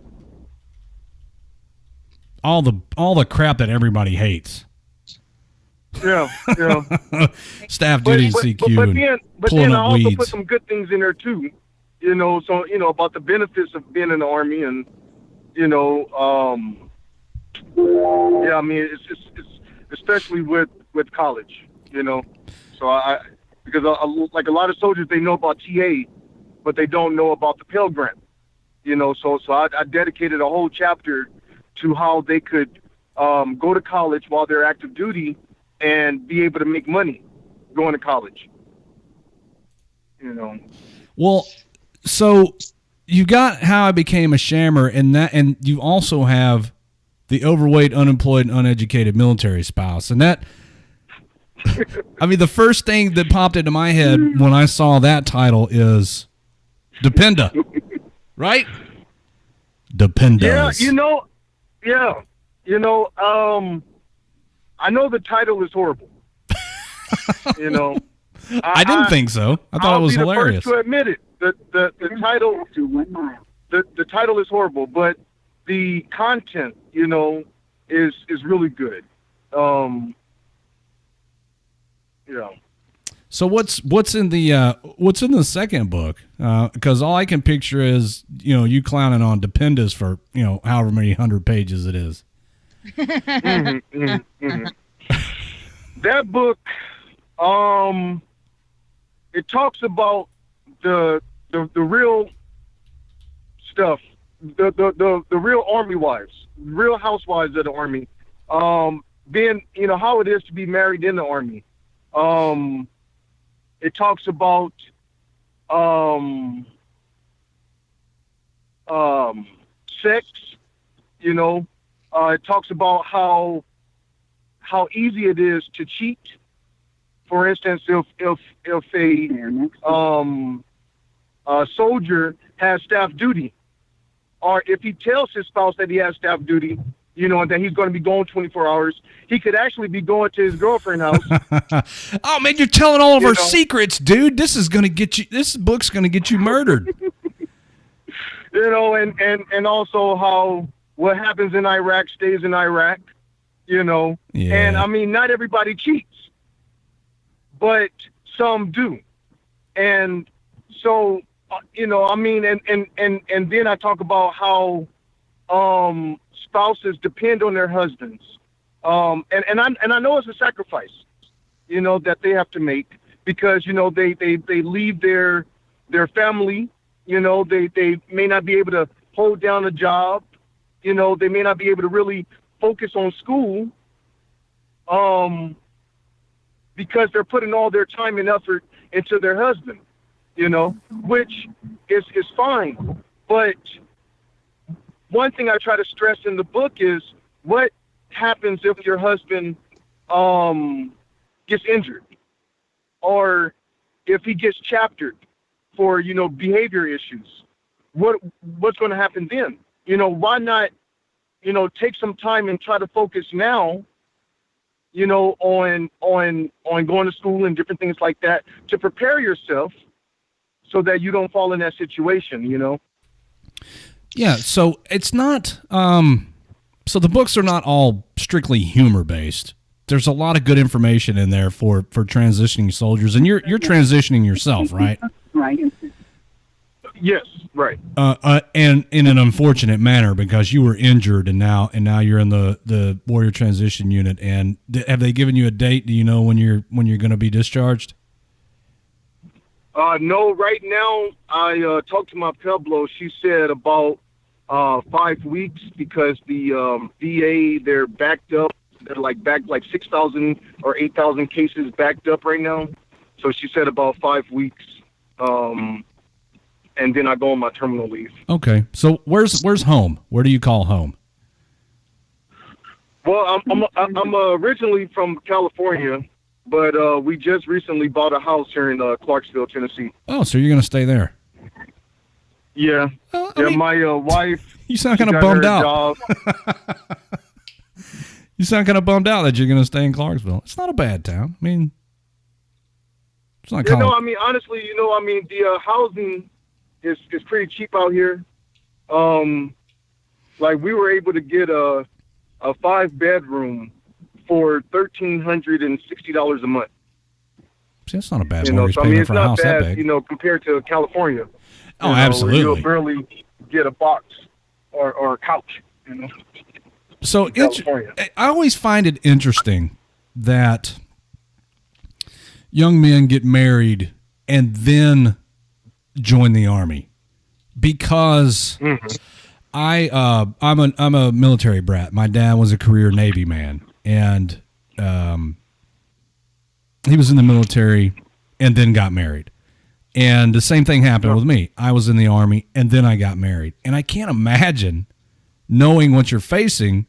All the crap that everybody hates. Yeah. Staff duty and CQ. But then I also put some good things in there too, so, about the benefits of being in the Army and, it's especially with college, so because like a lot of soldiers, they know about TA, but they don't know about the Pell Grant, so I dedicated a whole chapter to how they could go to college while they're active duty and be able to make money going to college. Well, so you got How I Became a Shammer, and you also have the overweight, unemployed, and uneducated military spouse. And that, the first thing that popped into my head when I saw that title is Dependa, right? Dependas. I know the title is horrible. I didn't think so. I thought it was hilarious. I'll be the first to admit it. The title is horrible, but the content, is really good. So what's in the second book? Because all I can picture is you clowning on Dependus for however many 100 pages it is. That book, it talks about the real stuff, the real army wives, real housewives of the army, being how it is to be married in the army. It talks about sex, it talks about how easy it is to cheat. For instance, if a soldier has staff duty, or if he tells his spouse that he has staff duty, that he's going to be gone 24 hours, he could actually be going to his girlfriend's house. Oh man, you're telling all of our secrets, dude. This book's going to get you murdered. And also how what happens in Iraq stays in Iraq, Yeah. And I mean, not everybody cheats, but some do. And so, and then I talk about how spouses depend on their husbands. And I know it's a sacrifice, that they have to make because, they leave their family, they may not be able to hold down a job, they may not be able to really focus on school, because they're putting all their time and effort into their husband, which is fine. But one thing I try to stress in the book is what happens if your husband gets injured or if he gets chaptered for, behavior issues. What's going to happen then? Why not, take some time and try to focus now, on going to school and different things like that to prepare yourself so that you don't fall in that situation, Yeah, so it's not so the books are not all strictly humor based. There's a lot of good information in there for transitioning soldiers, and you're transitioning yourself, right? Right. Yes, right. And in an unfortunate manner because you were injured and now you're in the warrior transition unit. And have they given you a date? Do you know when you're going to be discharged? No, right now I talked to my Pueblo. She said about 5 weeks because the VA, they're backed up. They're back 6,000 or 8,000 cases backed up right now. So she said about 5 weeks. And then I go on my terminal leave. Okay. So where's home? Where do you call home? Well, I'm originally from California, but we just recently bought a house here in Clarksville, Tennessee. Oh, so you're going to stay there? Yeah. My wife. You sound kind of bummed out. You sound kind of bummed out that you're going to stay in Clarksville. It's not a bad town. I mean, it's not. Honestly, the housing is pretty cheap out here. We were able to get a 5-bedroom for $1,360 a month. See, that's not a bad mortgage payment for a house that big. Compared to California. Oh, absolutely. You'll barely get a box or a couch. So I always find it interesting that young men get married and then join the Army because I'm a military brat. My dad was a career Navy man, and he was in the military and then got married. And the same thing happened with me. I was in the Army and then I got married. And I can't imagine knowing what you're facing,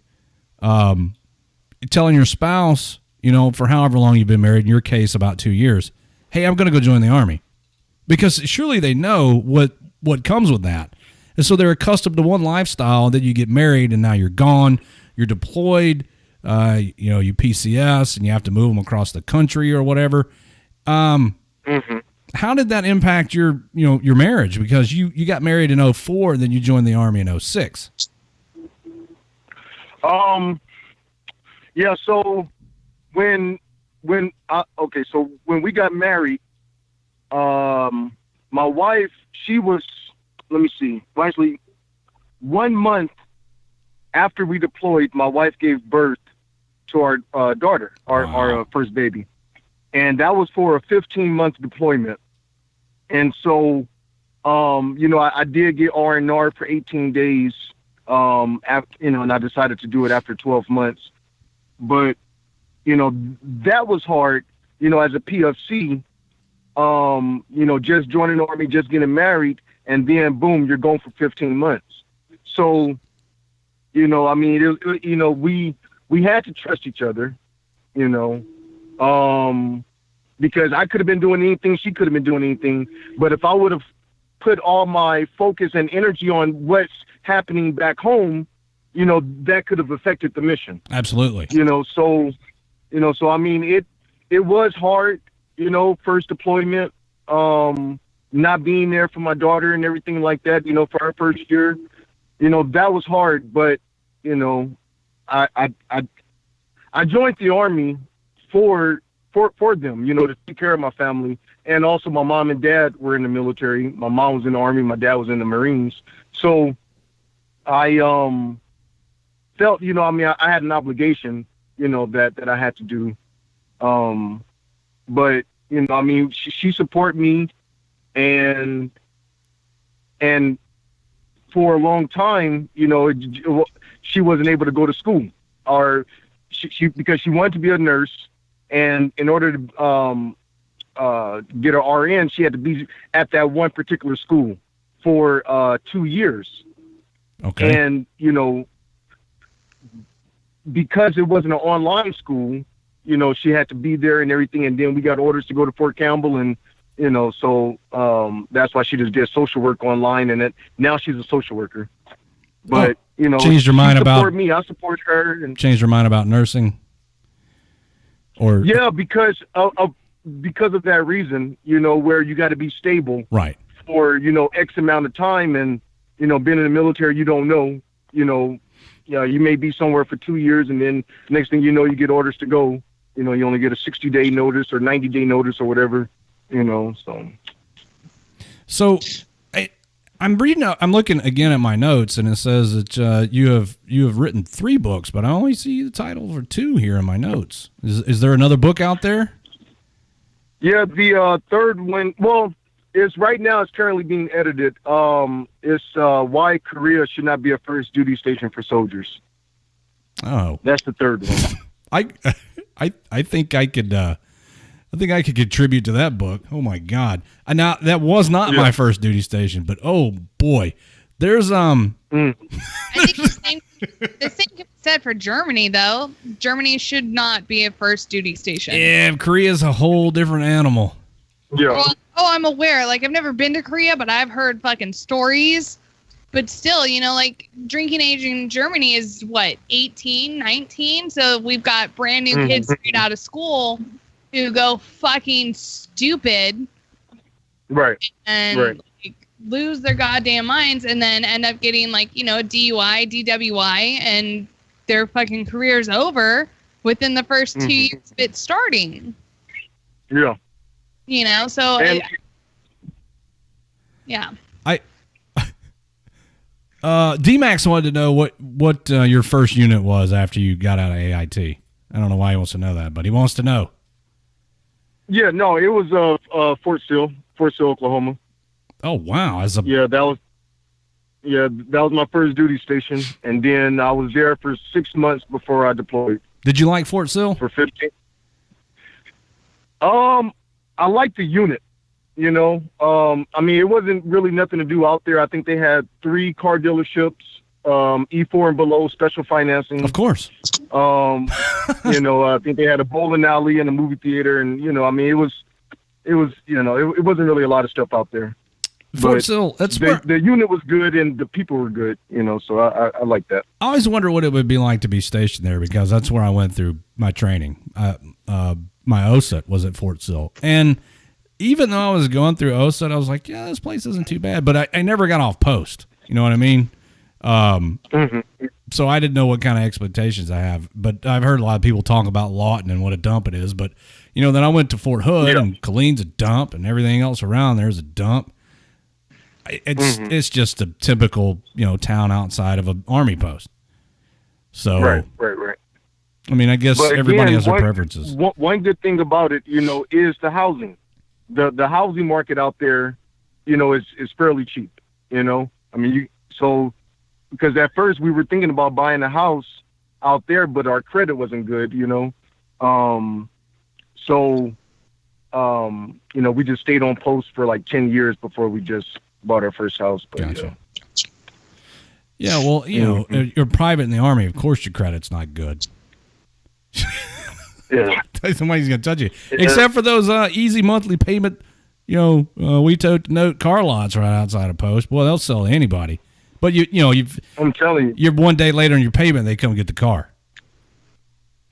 telling your spouse, for however long you've been married, in your case about 2 years, hey, I'm going to go join the Army. Because surely they know what comes with that. And so they're accustomed to one lifestyle, that you get married and now you're gone, you're deployed, you PCS and you have to move them across the country or whatever. How did that impact your marriage? Because you got married in 2004 and then you joined the Army in 2006. Yeah, so when so when we got married, my wife, she was, let me see, actually 1 month after we deployed, my wife gave birth to our daughter, our first baby. And that was for a 15-month deployment. And so, I did get R&R for 18 days, after, and I decided to do it after 12 months. But, that was hard, as a PFC, just joining the Army, just getting married, and then boom, you're gone for 15 months. So, we had to trust each other, because I could have been doing anything, she could have been doing anything. But if I would have put all my focus and energy on what's happening back home, that could have affected the mission. Absolutely. It was hard, first deployment, not being there for my daughter and everything like that, for our first year, that was hard. But, I joined the Army for them, to take care of my family. And also my mom and dad were in the military. My mom was in the Army. My dad was in the Marines. So I felt, I had an obligation, that I had to do. But, she supported me, and for a long time, she wasn't able to go to school, or because she wanted to be a nurse. And in order to get her RN, she had to be at that one particular school for 2 years. Okay. And, because it wasn't an online school, she had to be there and everything. And then we got orders to go to Fort Campbell, and, so that's why she just did social work online. And now she's a social worker. But, changed her mind about me. I support her. And changed her mind about nursing. Or yeah, because of that reason, where you got to be stable, right, for X amount of time, and being in the military, you don't know, you may be somewhere for 2 years, and then next thing you know, you get orders to go. You only get a 60-day notice or 90-day notice or whatever. So I'm looking again at my notes, and it says that you have written 3 books, but I only see the title for 2 here in my notes. Is there another book out there? Yeah, the third one. Well, right now it's currently being edited. It's why Korea should not be a first duty station for soldiers. Oh, that's the third one. I think I could. I think I could contribute to that book. Oh my God! Now that was not my first duty station, but oh boy, there's I think the same can be said for Germany, though. Germany should not be a first duty station. Yeah, Korea's a whole different animal. Yeah. Well, I'm aware. Like, I've never been to Korea, but I've heard fucking stories. But still, drinking age in Germany is what, 18, 19? So we've got brand new kids straight out of school who go fucking stupid, right, and like, lose their goddamn minds, and then end up getting a DUI, DWI, and their fucking career's over within the first 2 years of it starting. Yeah. So D-Max wanted to know what your first unit was after you got out of AIT. I don't know why he wants to know that, but he wants to know. Yeah, no, it was Fort Sill, Oklahoma. Oh wow, that was my first duty station, and then I was there for 6 months before I deployed. Did you like Fort Sill? For 15. I liked the unit. It wasn't really nothing to do out there. I think they had 3 car dealerships, E4 and below, special financing. Of course. I think they had a bowling alley and a movie theater, and it wasn't really a lot of stuff out there. Fort Sill, the unit was good and the people were good, so I like that. I always wonder what it would be like to be stationed there, because that's where I went through my training. My OSUT was at Fort Sill, and even though I was going through OSUT, I was like, yeah, this place isn't too bad, but I never got off post. You know what I mean? So I didn't know what kind of expectations I have, but I've heard a lot of people talk about Lawton and what a dump it is. But then I went to Fort Hood, and Killeen's a dump, and everything else around there's a dump. It's just a typical town outside of an army post. So right. I mean, I guess But everybody again, has their preferences. One good thing about it, is the housing. The housing market out there, is fairly cheap. I mean, because at first we were thinking about buying a house out there, but our credit wasn't good. We just stayed on post for like 10 years before we just bought our first house. But, Gotcha. Yeah, well, you're private in the Army. Of course, your credit's not good. Yeah. Somebody's gonna touch you, except for those easy monthly payment. We tote note car lots right outside of post. Boy, they'll sell to anybody. But I'm telling you, you're one day later on your payment, they come get the car.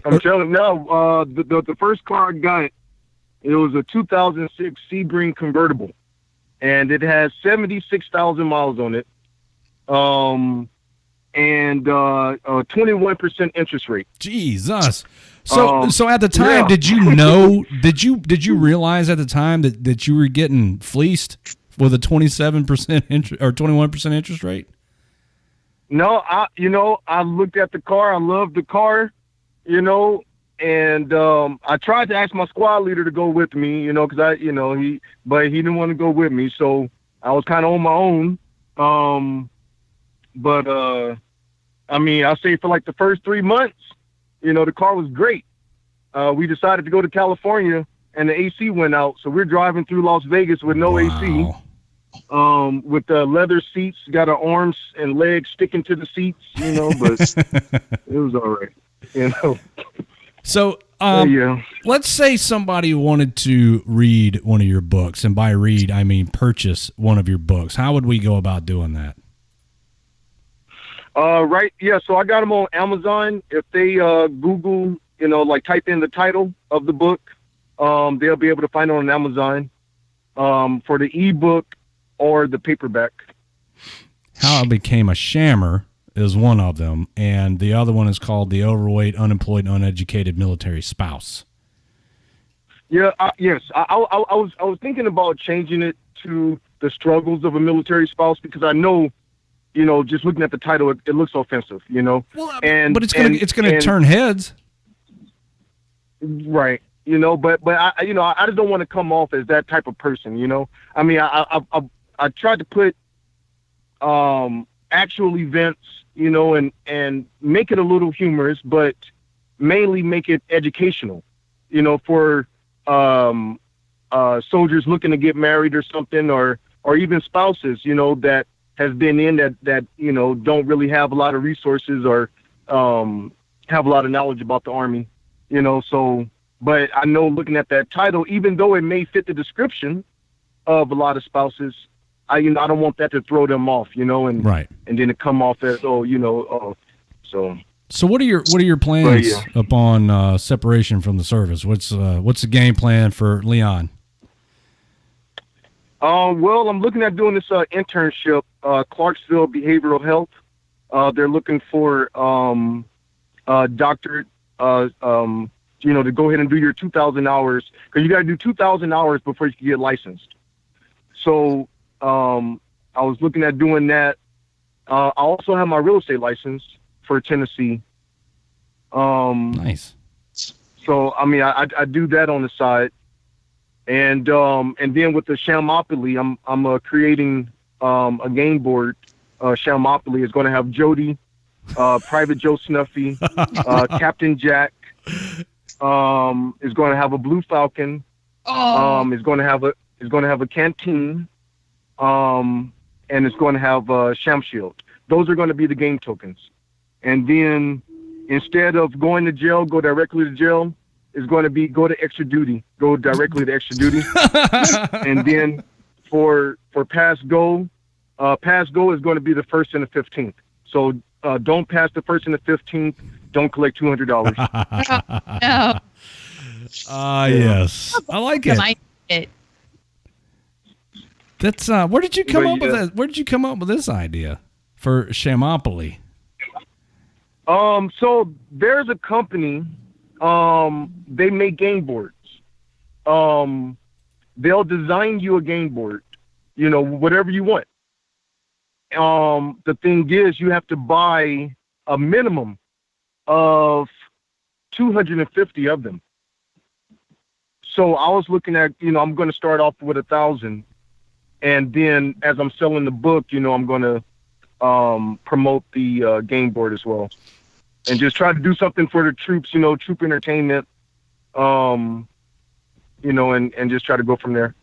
I'm telling you now. The first car I got, it was a 2006 Sebring convertible, and it has 76,000 miles on it. And a 21% interest rate. Jesus. So at the time, did you know? Did you realize at the time that you were getting fleeced with a 27% interest or 21% interest rate? No, I looked at the car. I loved the car, and I tried to ask my squad leader to go with me, because but he didn't want to go with me, so I was kind of on my own. But I mean, I'll say for like the first 3 months, the car was great. We decided to go to California, and the AC went out, so we're driving through Las Vegas with no AC. With the leather seats, got our arms and legs sticking to the seats, but it was all right, So, let's say somebody wanted to read one of your books, and by read, I mean purchase one of your books. How would we go about doing that? Right. Yeah. So I got them on Amazon. If they Google, type in the title of the book, they'll be able to find it on Amazon for the ebook or the paperback. How I Became a Shammer is one of them, and the other one is called The Overweight, Unemployed, Uneducated Military Spouse. Yeah. Yes. I was thinking about changing it to The Struggles of a Military Spouse, because I know, just looking at the title, it looks offensive, Well, but it's gonna turn heads, right? But I just don't want to come off as that type of person, I mean, I tried to put actual events, and make it a little humorous, but mainly make it educational, for soldiers looking to get married or something, or even spouses, that has been in that don't really have a lot of resources or have a lot of knowledge about the Army, so, but I know looking at that title, even though it may fit the description of a lot of spouses, I don't want that to throw them off, and right, and then it come off as so. So what are your plans upon separation from the service? What's the game plan for Leon? Well, I'm looking at doing this internship, Clarksville Behavioral Health. They're looking for doctorate, to go ahead and do your 2,000 hours, because you got to do 2,000 hours before you can get licensed. So I was looking at doing that. I also have my real estate license for Tennessee. Nice. So I mean, I do that on the side. And then with the Shamopoly, I'm creating a game board. Shamopoly is going to have Jody, Private Joe Snuffy, Captain Jack. Is going to have a Blue Falcon. Is going to have a canteen. And it's going to have Sham Shield. Those are going to be the game tokens. And then instead of going to jail, go directly to jail. Is going to be go to extra duty. Go directly to extra duty. And then for pass go is going to be the 1st and the 15th. So don't pass the 1st and the 15th. Don't collect $200. No. Yes, I like it. That's where did you come up with that? Where did you come up with this idea? for Shammopoly? So there's a company, they make game boards. They'll design you a game board, whatever you want. The thing is, you have to buy a minimum of 250 of them. So I was looking at, I'm going to start off with 1,000. And then as I'm selling the book, I'm going to promote the game board as well. And just try to do something for the troops, troop entertainment, and just try to go from there.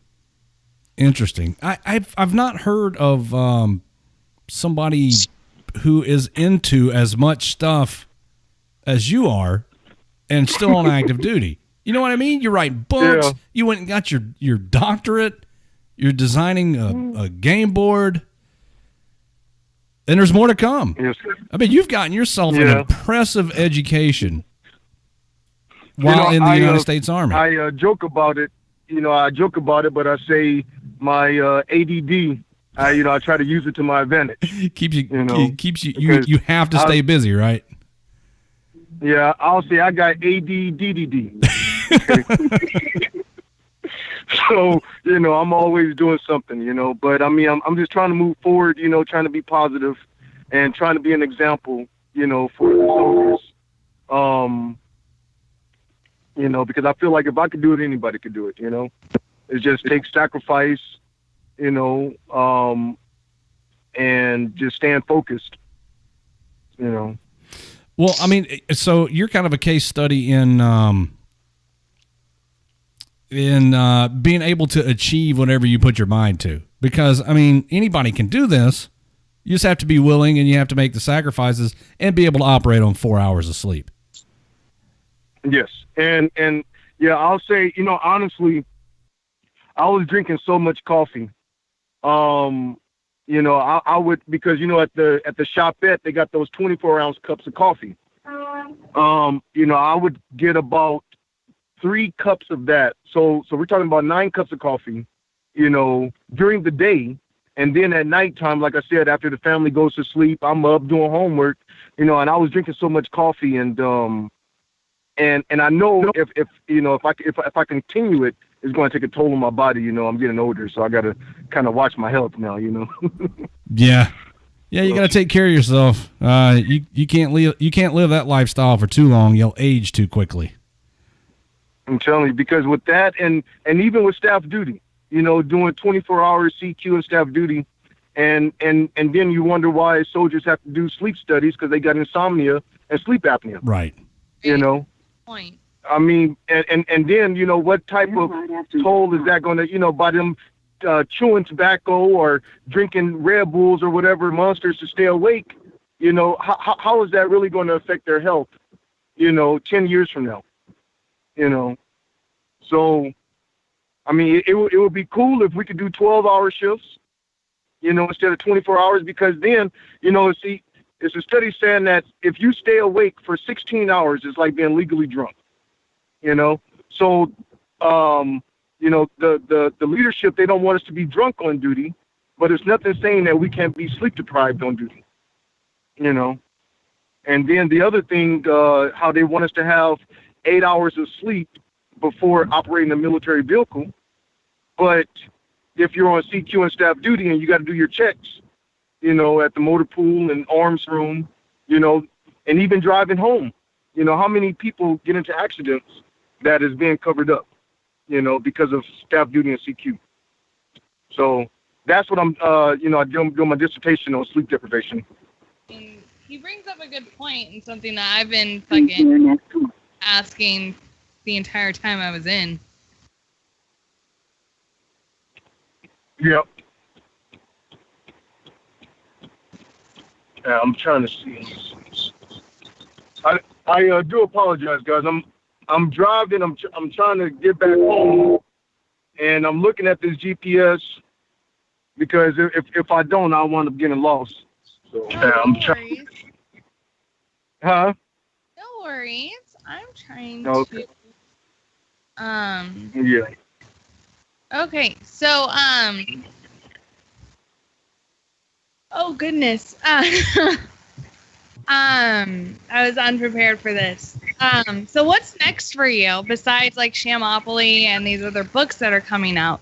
Interesting. I've not heard of somebody who is into as much stuff as you are and still on active duty. You know what I mean? You write books. Yeah. You went and got your doctorate. You're designing a game board. And there's more to come. Yes. I mean, you've gotten yourself an impressive education while in the United States Army. I joke about it. But I say my ADD. I try to use it to my advantage. keeps you. You have to stay busy, right? Yeah, I'll say I got ADDD. So, I'm always doing something, but I mean, I'm just trying to move forward, trying to be positive and trying to be an example, for the soldiers. Because I feel like if I could do it, anybody could do it, It just takes sacrifice, and just staying focused, Well, I mean, so you're kind of a case study in being able to achieve whatever you put your mind to. Because, I mean, anybody can do this. You just have to be willing and you have to make the sacrifices and be able to operate on 4 hours of sleep. Yes. And yeah, I'll say, honestly, I was drinking so much coffee. I would, because, at the shopette, they got those 24-ounce cups of coffee. I would get about 3 cups of that. So we're talking about 9 cups of coffee, during the day. And then at nighttime, like I said, after the family goes to sleep, I'm up doing homework, and I was drinking so much coffee and I know if I continue it, it's going to take a toll on my body. I'm getting older, so I got to kind of watch my health now, Yeah. Yeah, you got to take care of yourself. You can't live that lifestyle for too long. You'll age too quickly. I'm telling you, because with that and even with staff duty, doing 24-hour CQ and staff duty, and then you wonder why soldiers have to do sleep studies because they got insomnia and sleep apnea. Right. Point. I mean, and then, what type of toll is that going to, by them chewing tobacco or drinking Red Bulls or whatever monsters to stay awake, how is that really going to affect their health, 10 years from now? So, I mean, it would be cool if we could do 12-hour shifts, instead of 24 hours, because then, see, it's a study saying that if you stay awake for 16 hours, it's like being legally drunk, So, the leadership, they don't want us to be drunk on duty, but it's nothing saying that we can't be sleep deprived on duty, And then the other thing, how they want us to have 8 hours of sleep before operating a military vehicle. But if you're on CQ and staff duty and you got to do your checks, at the motor pool and arms room, and even driving home, how many people get into accidents that is being covered up, because of staff duty and CQ. So that's what I'm doing my dissertation on sleep deprivation. And he brings up a good point and something that I've been fucking asking the entire time I was in. Yep. Yeah, I'm trying to see. I do apologize, guys. I'm driving. I'm trying to get back home, and I'm looking at this GPS because if I don't, I'll wind up getting lost. So I'm trying. Huh? No worries. I'm trying okay. to. Yeah. Okay, so Oh goodness. I was unprepared for this. So what's next for you besides like Shamopoly and these other books that are coming out?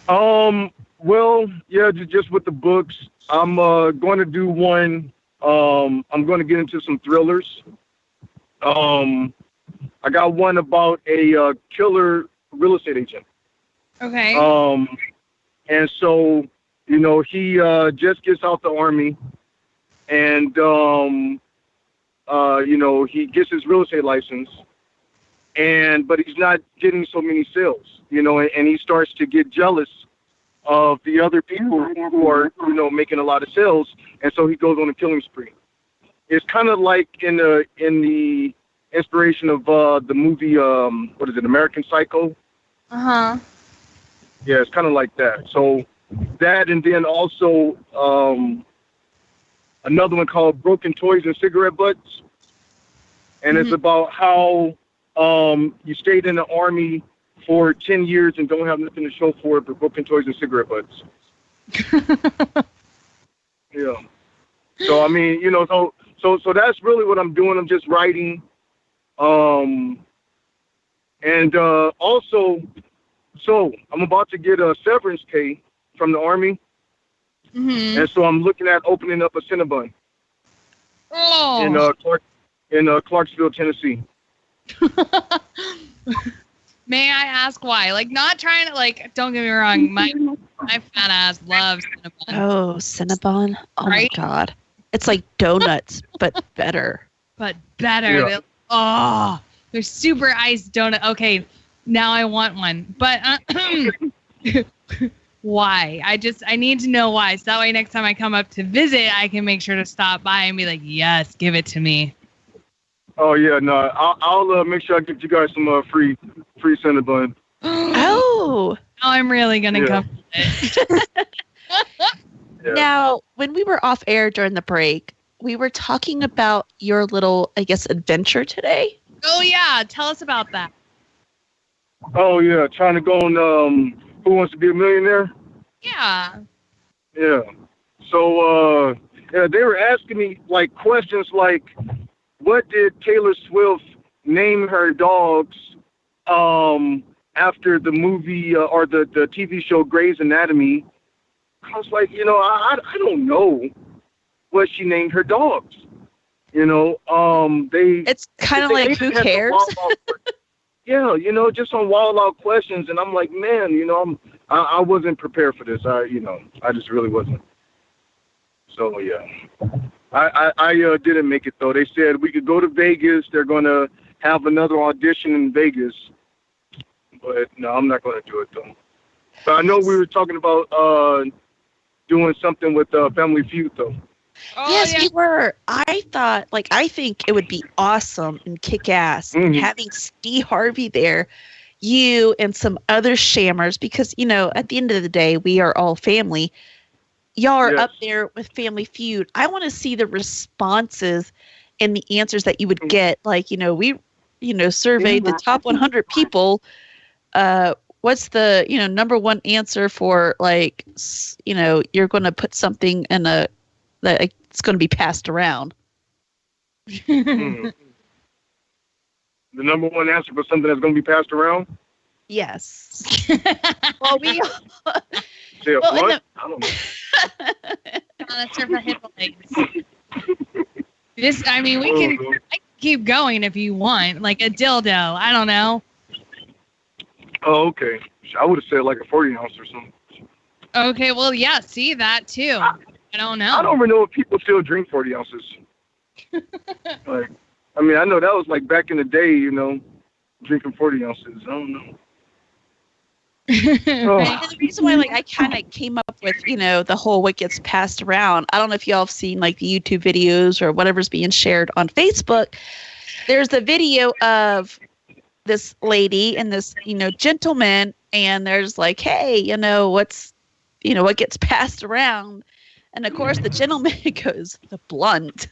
Well, yeah, just with the books, I'm going to do one. I'm going to get into some thrillers. I got one about a killer real estate agent. Okay. And so, he just gets out the Army, and he gets his real estate license, but he's not getting so many sales, and he starts to get jealous of the other people who are, making a lot of sales, and so he goes on a killing spree. It's kind of like in the inspiration of the movie, what is it, American Psycho? Uh-huh. Yeah, it's kind of like that. So that, and then also another one called Broken Toys and Cigarette Butts, and it's about how you stayed in the Army for 10 years and don't have nothing to show for it but broken toys and cigarette butts. Yeah. So I mean, so that's really what I'm doing. I'm just writing. And also, so I'm about to get a severance pay from the Army. Mm-hmm. And so I'm looking at opening up a Cinnabon in Clarksville, Tennessee. May I ask why? Like, not trying to, like, don't get me wrong, my fat ass loves Cinnabon. Oh, Cinnabon. Oh Right? my God. It's like donuts, but better. But better. Yeah. They're super iced donut. Okay, now I want one. But why? I need to know why. So that way next time I come up to visit, I can make sure to stop by and be like, yes, give it to me. Oh yeah, no, I'll make sure I get you guys some free Cinnabon. Oh. Now I'm really going to come visit. Yeah. Now, when we were off air during the break, we were talking about your little, I guess, adventure today. Oh, yeah. Tell us about that. Oh yeah, trying to go on Who Wants to Be a Millionaire? Yeah. Yeah. So they were asking me like questions like, what did Taylor Swift name her dogs after the movie or the TV show Grey's Anatomy? I was like, I don't know what she named her dogs. It's kind of like, who cares? Yeah, just on Wild Out Questions, and I'm like, man, I wasn't prepared for this. I just really wasn't. So yeah, I didn't make it though. They said we could go to Vegas. They're gonna have another audition in Vegas, but no, I'm not gonna do it though. But I know we were talking about doing something with Family Feud though. Oh, Yes, yeah. we were. I think it would be awesome and kick ass having Steve Harvey there, you and some other shammers, because, at the end of the day, we are all family. Y'all are up there with Family Feud. I want to see the responses and the answers that you would get. Like, we, surveyed the top 100 people. What's the, number one answer for, like, you're going to put something in that it's going to be passed around. The number one answer for something that's going to be passed around? Yes. Well, we. Say Well, what? I don't know. That's for hip legs. I can keep going if you want, like a dildo. I don't know. Oh, okay. I would have said like a 40 ounce or something. Okay, well, yeah, see that too. I don't know. I don't even know if people still drink 40 ounces. Like, I know that was like back in the day, drinking 40 ounces. I don't know. And the reason why, I kind of came up with, the whole what gets passed around. I don't know if y'all have seen the YouTube videos or whatever's being shared on Facebook. There's a video of this lady and this, gentleman, and there's hey, what gets passed around. And of course, the gentleman goes, the blunt.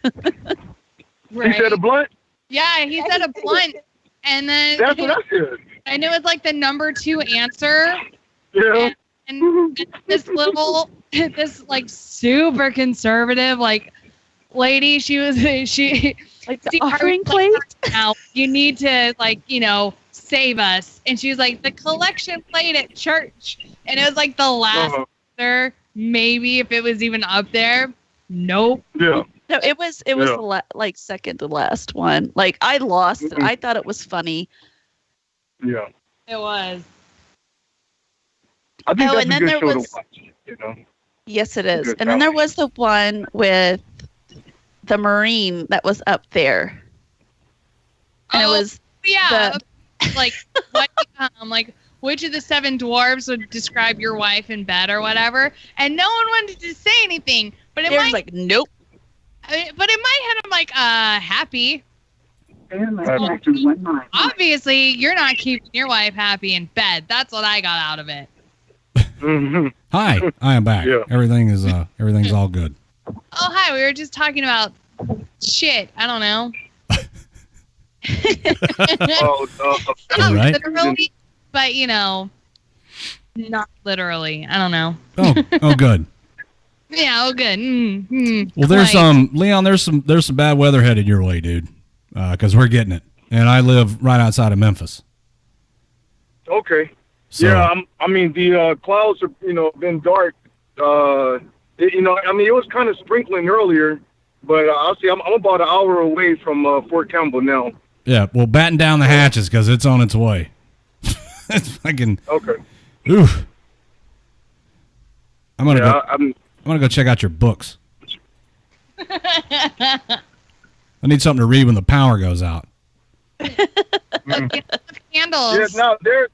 Right. He said a blunt? Yeah, he said a blunt. And then That's what I said. and it was the number 2 answer. Yeah. And this little, this like super conservative like lady, she Like the see, offering are we, plate. like, now you need to like save us. And she was like the collection plate at church, and it was like the last there, maybe if it was even up there. Nope. Yeah. No, it was the like second to last one. Like I lost it. I thought it was funny. Yeah. It was. I think that's and a then good there show was. to watch. Yes, it is. Good And then there challenge. was the one with the Marine that was up there. And it was yeah, like what like which of the 7 dwarves would describe your wife in bed or whatever, and no one wanted to say anything. But it There's might like nope. But in my head, I'm like, happy. Obviously, you're not keeping your wife happy in bed. That's what I got out of it. Hi, I am back. Yeah. Everything's all good. Oh, hi. We were just talking about shit. I don't know. All right. Literally, but not literally. I don't know. Oh, good. Yeah. Oh, good. Well, there's quite. Leon. There's some bad weather headed your way, dude. Because we're getting it, and I live right outside of Memphis. Okay. So, Yeah, I mean the clouds have been dark. I mean it was kind of sprinkling earlier, but I'll see. I'm about an hour away from Fort Campbell now. yeah. Well, batten down the hatches because it's on its way. It's fucking. Okay. Oof. I'm gonna Yeah, go. I'm gonna go check out your books. I need something to read when the power goes out. Candles. Yeah, no, they're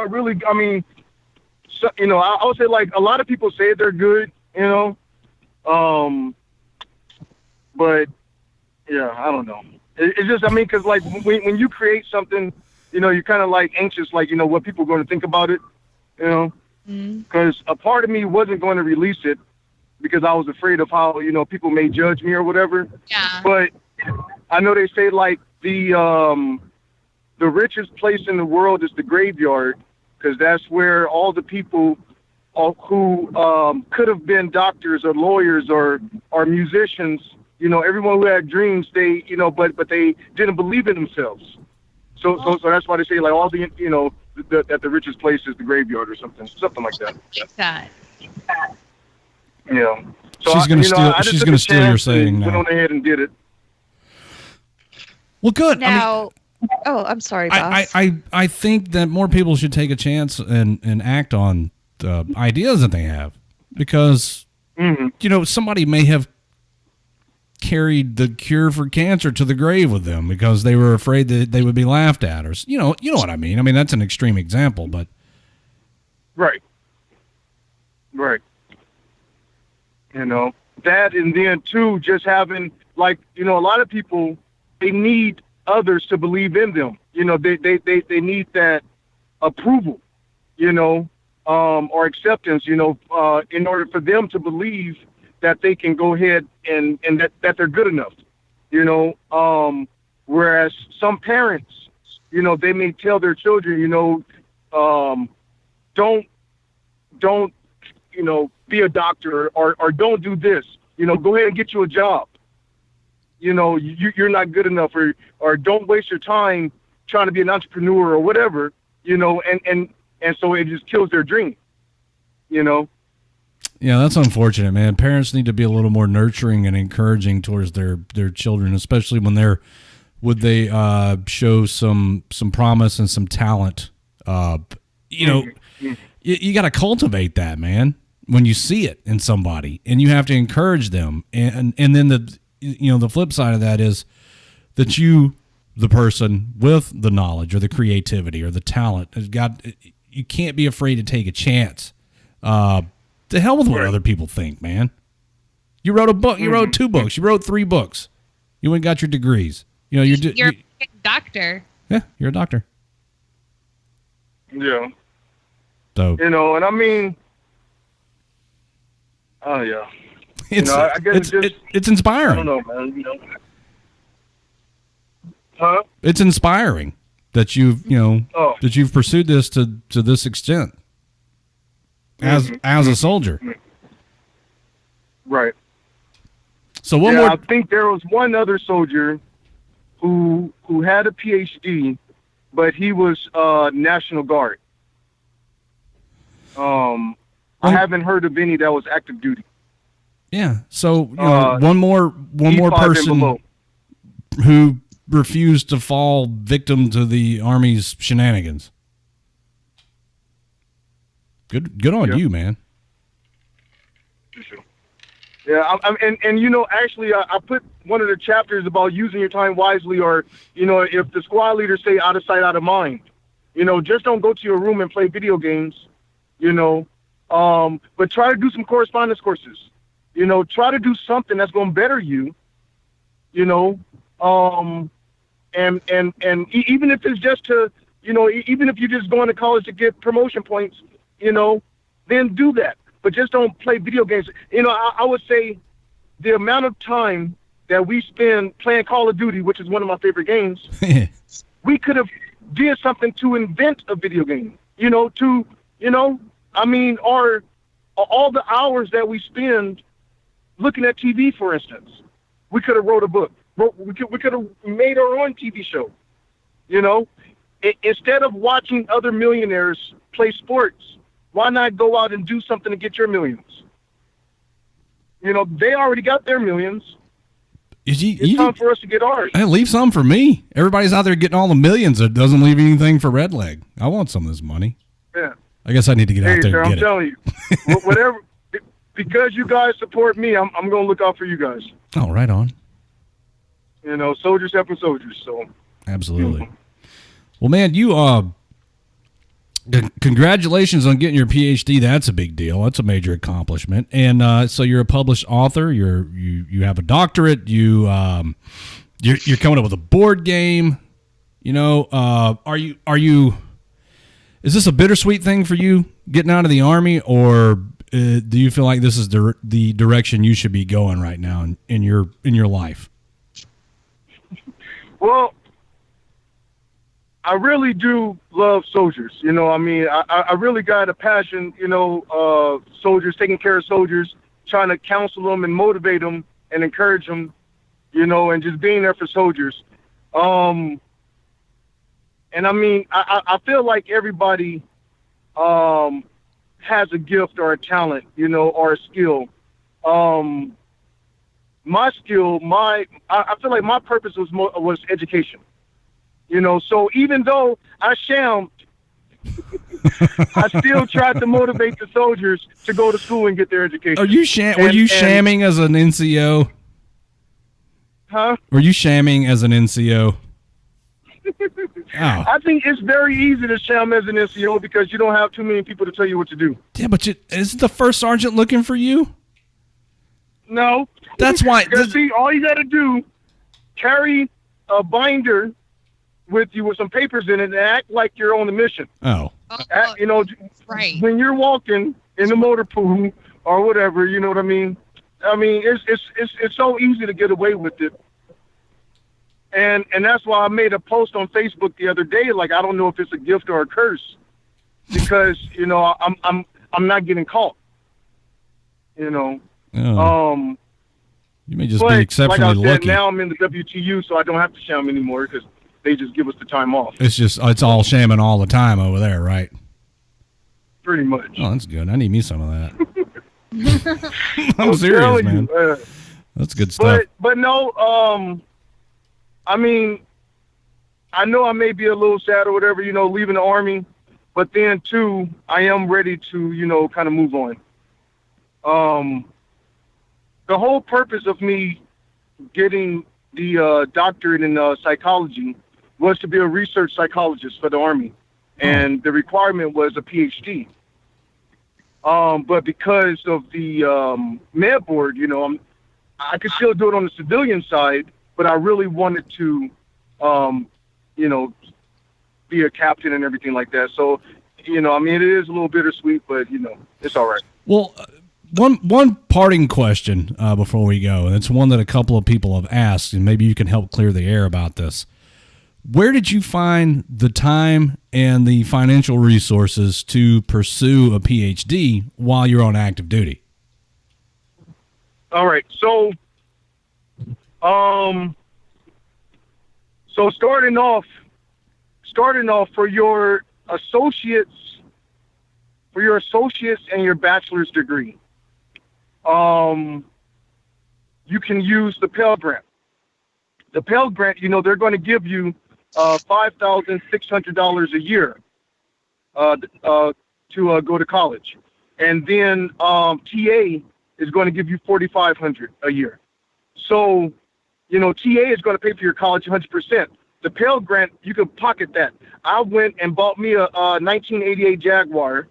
really. I mean, so, I would say like a lot of people say they're good, but yeah, I don't know. It's just, I mean, because like when you create something, you're kind of like anxious, like what people are going to think about it, because a part of me wasn't going to release it because I was afraid of how people may judge me or whatever. Yeah. But I know they say like the richest place in the world is the graveyard, because that's where all the people who could have been doctors or lawyers or musicians, everyone who had dreams, they, but they didn't believe in themselves. So that's why they say like all the, that the richest place is the graveyard or something like that. Like that. Yeah. So She's gonna steal. I just She's took gonna a steal your chance saying and went now. on ahead and did it. Well, good. Now, I'm sorry, boss. I think that more people should take a chance and act on the ideas that they have, because somebody may have carried the cure for cancer to the grave with them because they were afraid that they would be laughed at, or you know what I mean. I mean, that's an extreme example, but Right. That, and then too, just having like, a lot of people, they need others to believe in them. They need that approval, or acceptance, in order for them to believe that they can go ahead and that they're good enough, whereas some parents, they may tell their children, don't, be a doctor, or don't do this, go ahead and get you a job. You're not good enough, or don't waste your time trying to be an entrepreneur or whatever, and so it just kills their dream, yeah, that's unfortunate, man. Parents need to be a little more nurturing and encouraging towards their children, especially when they show some promise and some talent. You got to cultivate that, man, when you see it in somebody, and you have to encourage them. And then the flip side of that is that you, the person with the knowledge or the creativity or the talent, you can't be afraid to take a chance. To hell with what other people think, man. You wrote a book. You wrote 2 books. You wrote 3 books. You went and got your degrees. You're a doctor. Yeah, you're a doctor. Yeah. So and I mean, oh yeah. I guess it's inspiring. I don't know, man. Huh? It's inspiring that you've pursued this to this extent. as a soldier. Right. So one I more. think there was one other soldier who had a PhD, but he was National Guard. I haven't heard of any that was active duty. Yeah. So one more E5 and person below. who refused to fall victim to the Army's shenanigans. Good on you, man. Yeah, and actually, I put one of the chapters about using your time wisely, or if the squad leaders say out of sight, out of mind, just don't go to your room and play video games, but try to do some correspondence courses, try to do something that's going to better you, and even if it's just to, even if you're just going to college to get promotion points, then do that. But just don't play video games. I would say the amount of time that we spend playing Call of Duty, which is one of my favorite games, we could have did something to invent a video game. Or all the hours that we spend looking at TV, for instance, we could have wrote a book. We could have made our own TV show. Instead of watching other millionaires play sports, why not go out and do something to get your millions? They already got their millions. It's time for us to get ours. Hey, leave some for me. Everybody's out there getting all the millions. That doesn't leave anything for Redleg. I want some of this money. Yeah. I guess I need to get out there sir, and I'm get telling you, whatever. Because you guys support me, I'm going to look out for you guys. Oh, right on. Soldiers helping soldiers. So. Absolutely. Well, man, you congratulations on getting your PhD. That's a big deal. That's a major accomplishment. And so you're a published author. You have a doctorate. You're coming up with a board game. Are you? Is this a bittersweet thing for you getting out of the Army, or do you feel like this is the direction you should be going right now in your life? Well, I really do love soldiers. I really got a passion, soldiers, taking care of soldiers, trying to counsel them and motivate them and encourage them, and just being there for soldiers. And I feel like everybody has a gift or a talent, or a skill. My skill, I feel like my purpose was education. So even though I shammed, I still tried to motivate the soldiers to go to school and get their education. Were you shamming as an NCO? Huh? Were you shamming as an NCO? Oh. I think it's very easy to sham as an NCO because you don't have too many people to tell you what to do. Yeah, but isn't the first sergeant looking for you? No. That's why. See, all you got to do, carry a binder with you with some papers in it and act like you're on the mission. Oh. Right. When you're walking in the motor pool or whatever, you know what I mean? It's so easy to get away with it. And that's why I made a post on Facebook the other day. Like, I don't know if it's a gift or a curse, because I'm not getting caught. Oh. You may just but be exceptionally like I said, lucky. now I'm in the WTU, so I don't have to sham anymore because they just give us the time off. It's all shamming all the time over there, right? Pretty much. Oh, that's good. I need me some of that. I'm serious, man. That's good stuff. But no, I know I may be a little sad or whatever, leaving the Army, but then too, I am ready to, kind of move on. The whole purpose of me getting the doctorate in psychology was to be a research psychologist for the Army, and the requirement was a PhD. But because of the med board, I could still do it on the civilian side, but I really wanted to, be a captain and everything like that. So, it is a little bittersweet, but, it's all right. Well, one parting question before we go, and it's one that a couple of people have asked, and maybe you can help clear the air about this. Where did you find the time and the financial resources to pursue a PhD while you're on active duty? All right. So starting off for your associates and your bachelor's degree, you can use the Pell Grant. The Pell Grant, they're going to give you $5,600 a year to go to college, and then TA is going to give you $4,500 a year. So, TA is going to pay for your college 100%. The Pell Grant, you can pocket that. I went and bought me a 1988 Jaguar.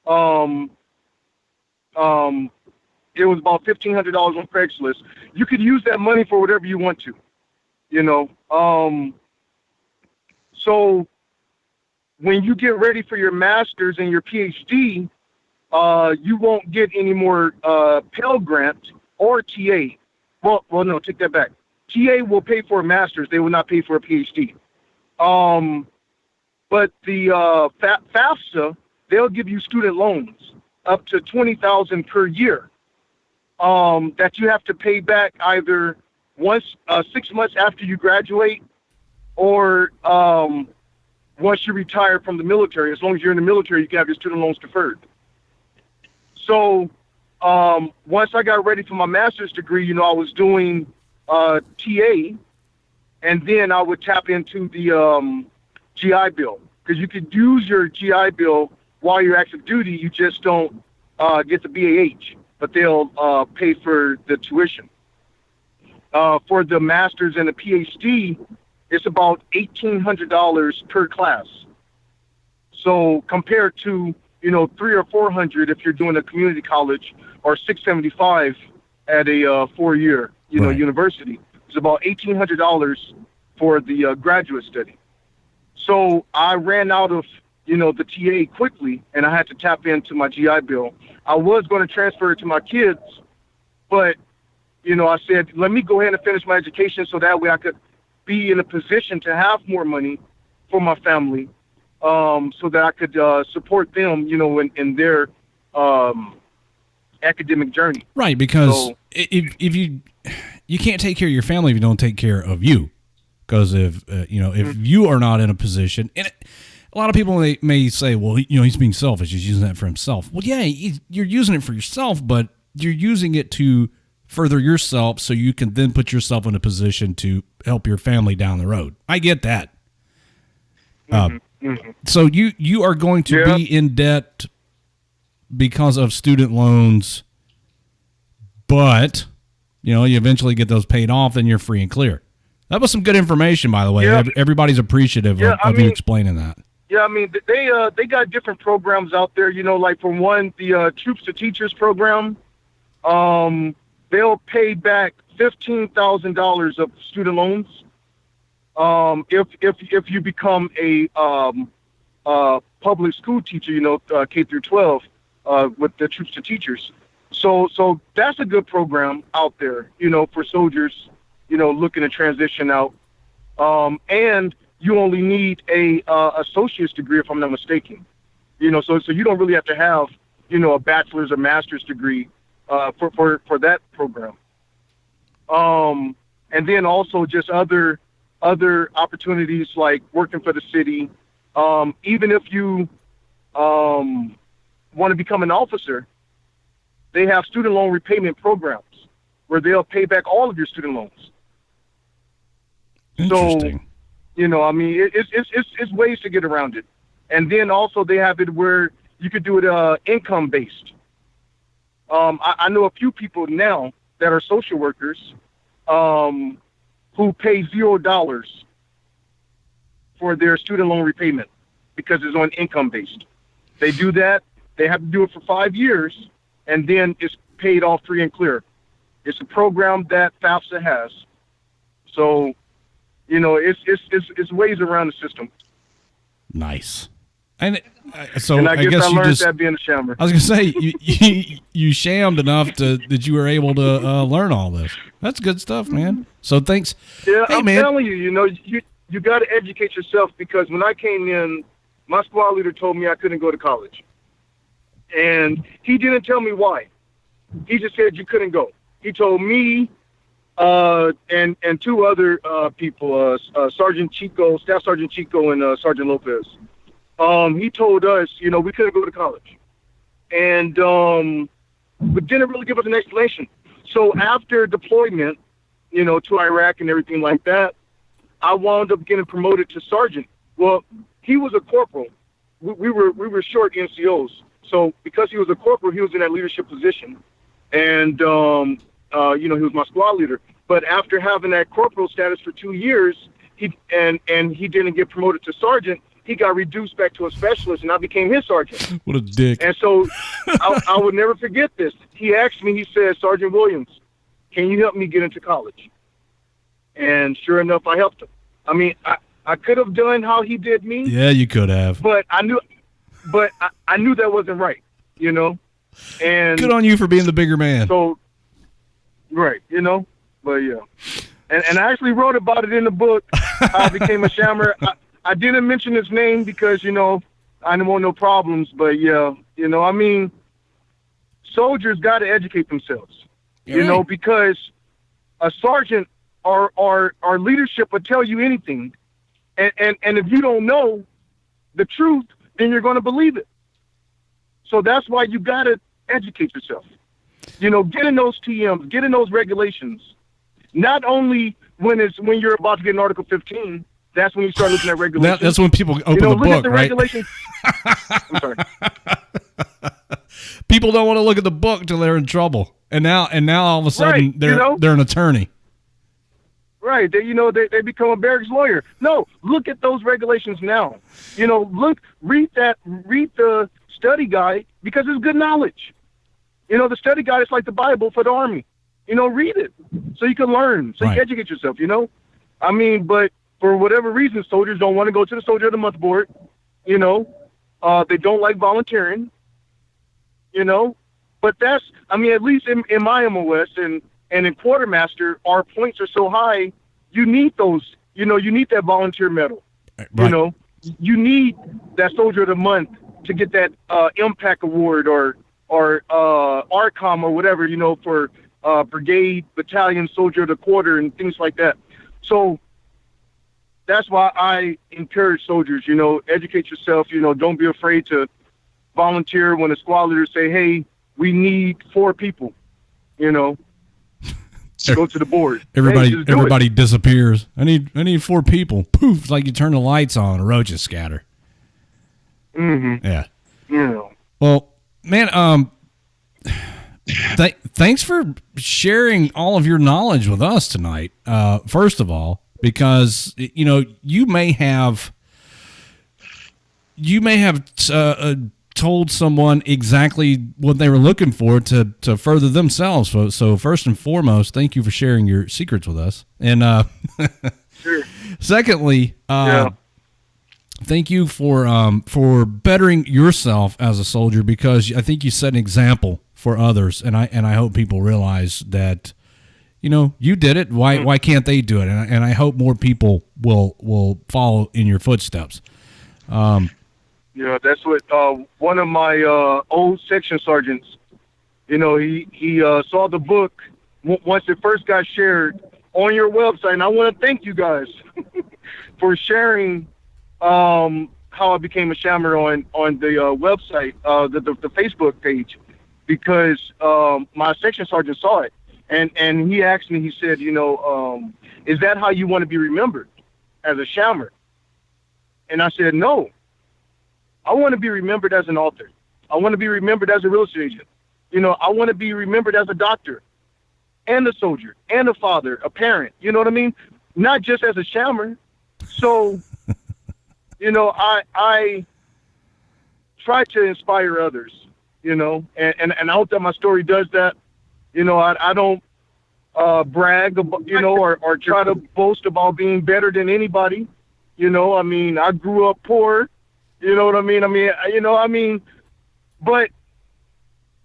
It was about $1,500 on Craigslist. You could use that money for whatever you want to, So when you get ready for your master's and your PhD, you won't get any more Pell Grant or TA. Well, no, take that back. TA will pay for a master's. They will not pay for a PhD. But the FAFSA, they'll give you student loans up to $20,000 per year that you have to pay back either 6 months after you graduate or once you retire from the military. As long as you're in the military, you can have your student loans deferred. So once I got ready for my master's degree, I was doing TA, and then I would tap into the GI Bill, because you could use your GI Bill while you're active duty. You just don't get the BAH, but they'll pay for the tuition. For the master's and the PhD, it's about $1,800 per class. So compared to $300 or $400 if you're doing a community college, or $675 at a 4-year Right. university, it's about $1,800 for the graduate study. So I ran out of the TA quickly, and I had to tap into my GI Bill. I was going to transfer it to my kids, but I said, let me go ahead and finish my education so that way I could be in a position to have more money for my family, so that I could support them, in their academic journey. Right, because if you can't take care of your family if you don't take care of you. Because if you are not in a position, and a lot of people may say, well, he's being selfish, he's using that for himself. Well, yeah, you're using it for yourself, but you're using it to further yourself so you can then put yourself in a position to help your family down the road. I get that. So you are going to be in debt because of student loans, but you eventually get those paid off, then you're free and clear. That was some good information, by the way. Yeah. Everybody's appreciative of you explaining that. Yeah, I mean, they got different programs out there, like for one, the Troops to Teachers program. They'll pay back $15,000 of student loans if you become a public school teacher, K through 12, with the Troops to Teachers. So that's a good program out there, for soldiers, looking to transition out. And you only need a associate's degree, if I'm not mistaken. So you don't really have to have, a bachelor's or master's degree for that program. And then also just other opportunities like working for the city. Even if you want to become an officer, they have student loan repayment where they'll pay back all of your student loans. Interesting. So, I mean, it's ways to get around it. And then also they have it where you could do it income based. I know a few people now that are social workers who pay $0 for their student loan repayment because it's on income based. They do that. They have to do it for 5 years, and then it's paid off free and clear. It's a program that FAFSA has. So, it's ways around the system. Nice. And so And I guess I you learned just that being a shammer. I was gonna say you shammed enough that you were able to learn all this. That's good stuff, man. So thanks. Yeah, hey, I'm man. telling you, you got to educate yourself, because when I came in, my squad leader told me I couldn't go to college. And he didn't tell me why. He just said you couldn't go. He told me and two other people, Sergeant Chico, Staff Sergeant Chico, and Sergeant Lopez. He told us, we couldn't go to college. And but didn't really give us an explanation. So after deployment, to Iraq and everything like that, I wound up getting promoted to sergeant. Well, he was a corporal. We were short NCOs. So because he was a corporal, he was in that leadership position. And, he was my squad leader. But after having that corporal status for 2 years, he didn't get promoted to sergeant. He got reduced back to a specialist, and I became his sergeant. What a dick. And so I would never forget this. He asked me, he said, Sergeant Williams, can you help me get into college? And sure enough, I helped him. I mean, I could have done how he did me. Yeah, you could have. But I knew that wasn't right, And good on you for being the bigger man. So, right, But yeah. And I actually wrote about it in the book, how I became a shammer. I didn't mention his name because, I didn't want no problems. But, yeah, soldiers got to educate themselves, because a sergeant or leadership will tell you anything. And if you don't know the truth, then you're going to believe it. So that's why you got to educate yourself. Get in those TMs, get in those regulations. Not only when you're about to get an Article 15, that's when you start looking at regulations. That's when people open the look book, at the right? Regulations. I'm sorry. People don't want to look at the book until they're in trouble, and now all of a sudden they're an attorney. Right, they become a barracks lawyer. No, look at those regulations now. Read the study guide, because it's good knowledge. The study guide is like the Bible for the Army. Read it so you can learn, so you can educate yourself. But for whatever reason, soldiers don't want to go to the Soldier of the Month board. They don't like volunteering. But that's, at least in my MOS and in Quartermaster, our points are so high, you need those, you need that volunteer medal. Right. You need that Soldier of the Month to get that Impact Award or ARCOM or whatever, for brigade, battalion, soldier of the quarter and things like that. So that's why I encourage soldiers, educate yourself, don't be afraid to volunteer when the squad leaders say, hey, we need 4 people, go to the board. Everybody disappears. I need 4 people. Poof, it's like you turn the lights on, roaches scatter. Mm-hmm. Yeah. Yeah. Well, man, thanks for sharing all of your knowledge with us tonight. First of all, because you may have told someone exactly what they were looking for to further themselves. So first and foremost, thank you for sharing your secrets with us. And Sure. Secondly, thank you for bettering yourself as a soldier, because I think you set an example for others, and I hope people realize that you did it. Why can't they do it? And I hope more people will follow in your footsteps. Yeah, that's what one of my old section sergeants, he saw the book once it first got shared on your website, and I want to thank you guys for sharing how I became a shammer on the website, the Facebook page, because my section sergeant saw it, and he asked me, he said, is that how you want to be remembered, as a shammer? And I said, no. I want to be remembered as an author. I want to be remembered as a real estate agent. I want to be remembered as a doctor and a soldier and a father, a parent. You know what I mean? Not just as a shammer. So, I try to inspire others, and I hope that my story does that. I don't brag about, or try to boast about being better than anybody. I grew up poor. You know what I mean? But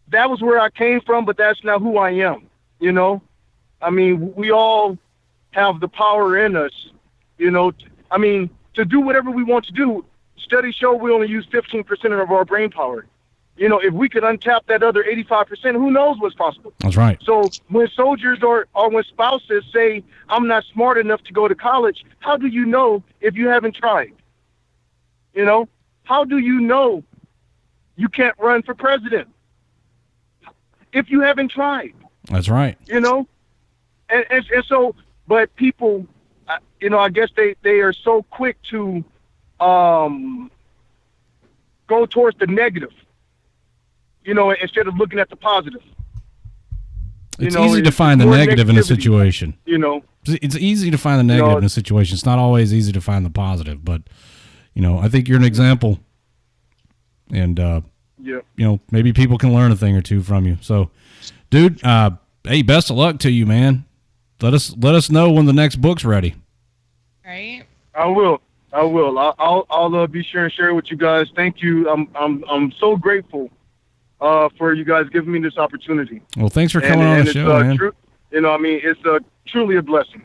that was where I came from, but that's not who I am, We all have the power in us, I mean, to do whatever we want to do, studies show we only use 15% of our brain power. You know, if we could untap that other 85%, who knows what's possible? That's right. So when soldiers or when spouses say, I'm not smart enough to go to college, how do you know if you haven't tried? You know, how do you know you can't run for president if you haven't tried? That's right. You know, and so, but people, you know, I guess they are so quick to go towards the negative, you know, instead of looking at the positive. It's easy to find the negative in a situation. You know, it's easy to find the negative in a situation. It's not always easy to find the positive, but you know, I think you're an example, and you know, maybe people can learn a thing or two from you. So, dude, hey, best of luck to you, man. Let us know when the next book's ready. Right. I will. I'll be sure and share it with you guys. Thank you. I'm so grateful for you guys giving me this opportunity. Well, thanks for coming on the show, man. You know, I mean, it's truly a blessing.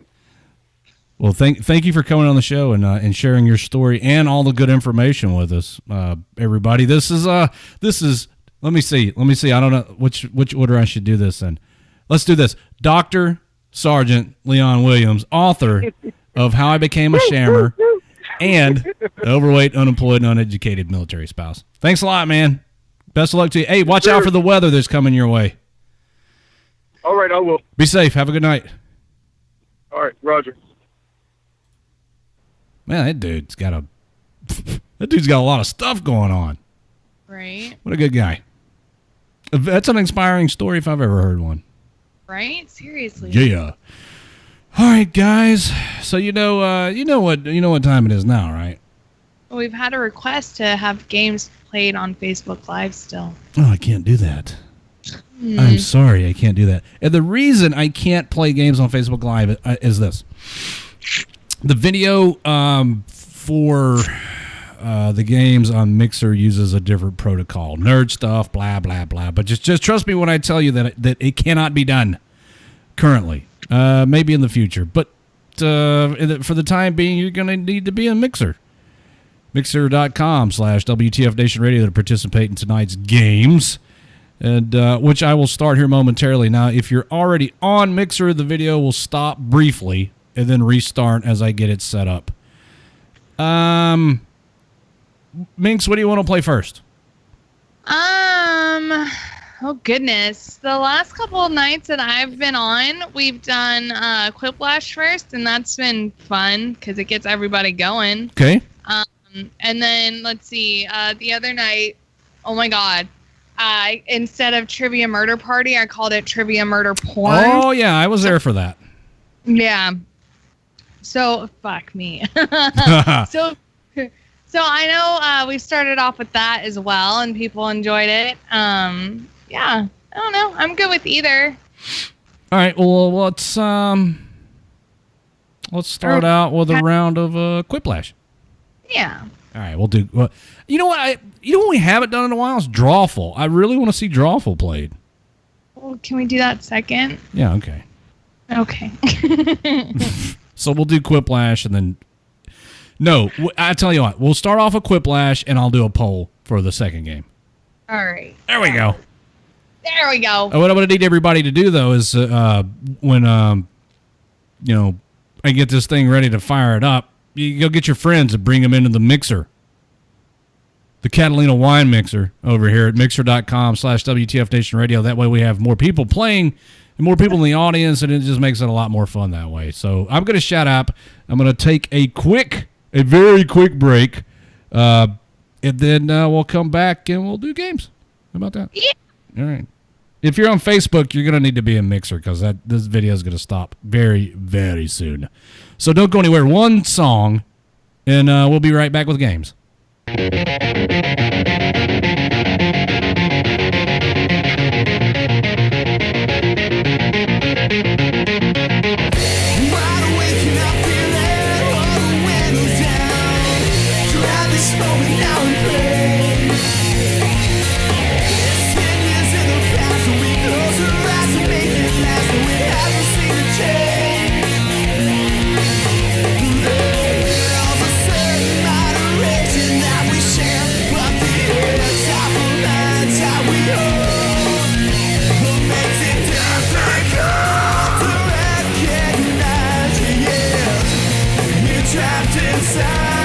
Well, thank you for coming on the show and sharing your story and all the good information with us, everybody. This is let me see. I don't know which order I should do this in. Let's do this. Dr. Sergeant Leon Williams, author of How I Became a Shammer and the Overweight, Unemployed, and Uneducated Military Spouse. Thanks a lot, man. Best of luck to you. Hey, watch out for the weather that's coming your way. All right, I will. Be safe. Have a good night. All right, Roger. Man, that dude's got a lot of stuff going on. Right. What a good guy. That's an inspiring story if I've ever heard one. Right? Seriously. Yeah. All right, guys. So you know what time it is now, right? Well, we've had a request to have games played on Facebook Live still. Oh, I can't do that. I'm sorry, I can't do that. And the reason I can't play games on Facebook Live is this. The video for the games on Mixer uses a different protocol. Nerd stuff, blah, blah, blah. But just trust me when I tell you that it cannot be done currently. Maybe in the future. But for the time being, you're going to need to be a Mixer. Mixer.com/WTF Nation Radio to participate in tonight's games. And which I will start here momentarily. Now, if you're already on Mixer, the video will stop briefly and then restart as I get it set up. Minx, what do you want to play first? Oh goodness. The last couple of nights that I've been on, we've done Quiplash first, and that's been fun because it gets everybody going. Okay. And then let's see, the other night, oh my God. Instead of Trivia Murder Party, I called it Trivia Murder Porn. Oh yeah, I was there for that. Yeah. So fuck me. So I know we started off with that as well, and people enjoyed it. Yeah, I don't know. I'm good with either. All right. Well, let's start out with a round of Quiplash. Yeah. All right, we'll do. You know what? We haven't done in a while is Drawful. I really want to see Drawful played. Well, can we do that second? Yeah. Okay. Okay. So we'll do Quiplash and then. No, I tell you what. We'll start off with Quiplash and I'll do a poll for the second game. All right. There we go. There we go. What I'm going to need everybody to do though is when I get this thing ready to fire it up. You go get your friends and bring them into the mixer. The Catalina wine mixer over here at mixer.com/WTF Nation Radio. That way we have more people playing and more people in the audience, and it just makes it a lot more fun that way. So I'm going to shut up. I'm going to take a very quick break, and then we'll come back and we'll do games. How about that? Yeah. All right. If you're on Facebook, you're going to need to be a mixer because this video is going to stop very, very soon. So don't go anywhere. One song, and we'll be right back with games. trapped inside.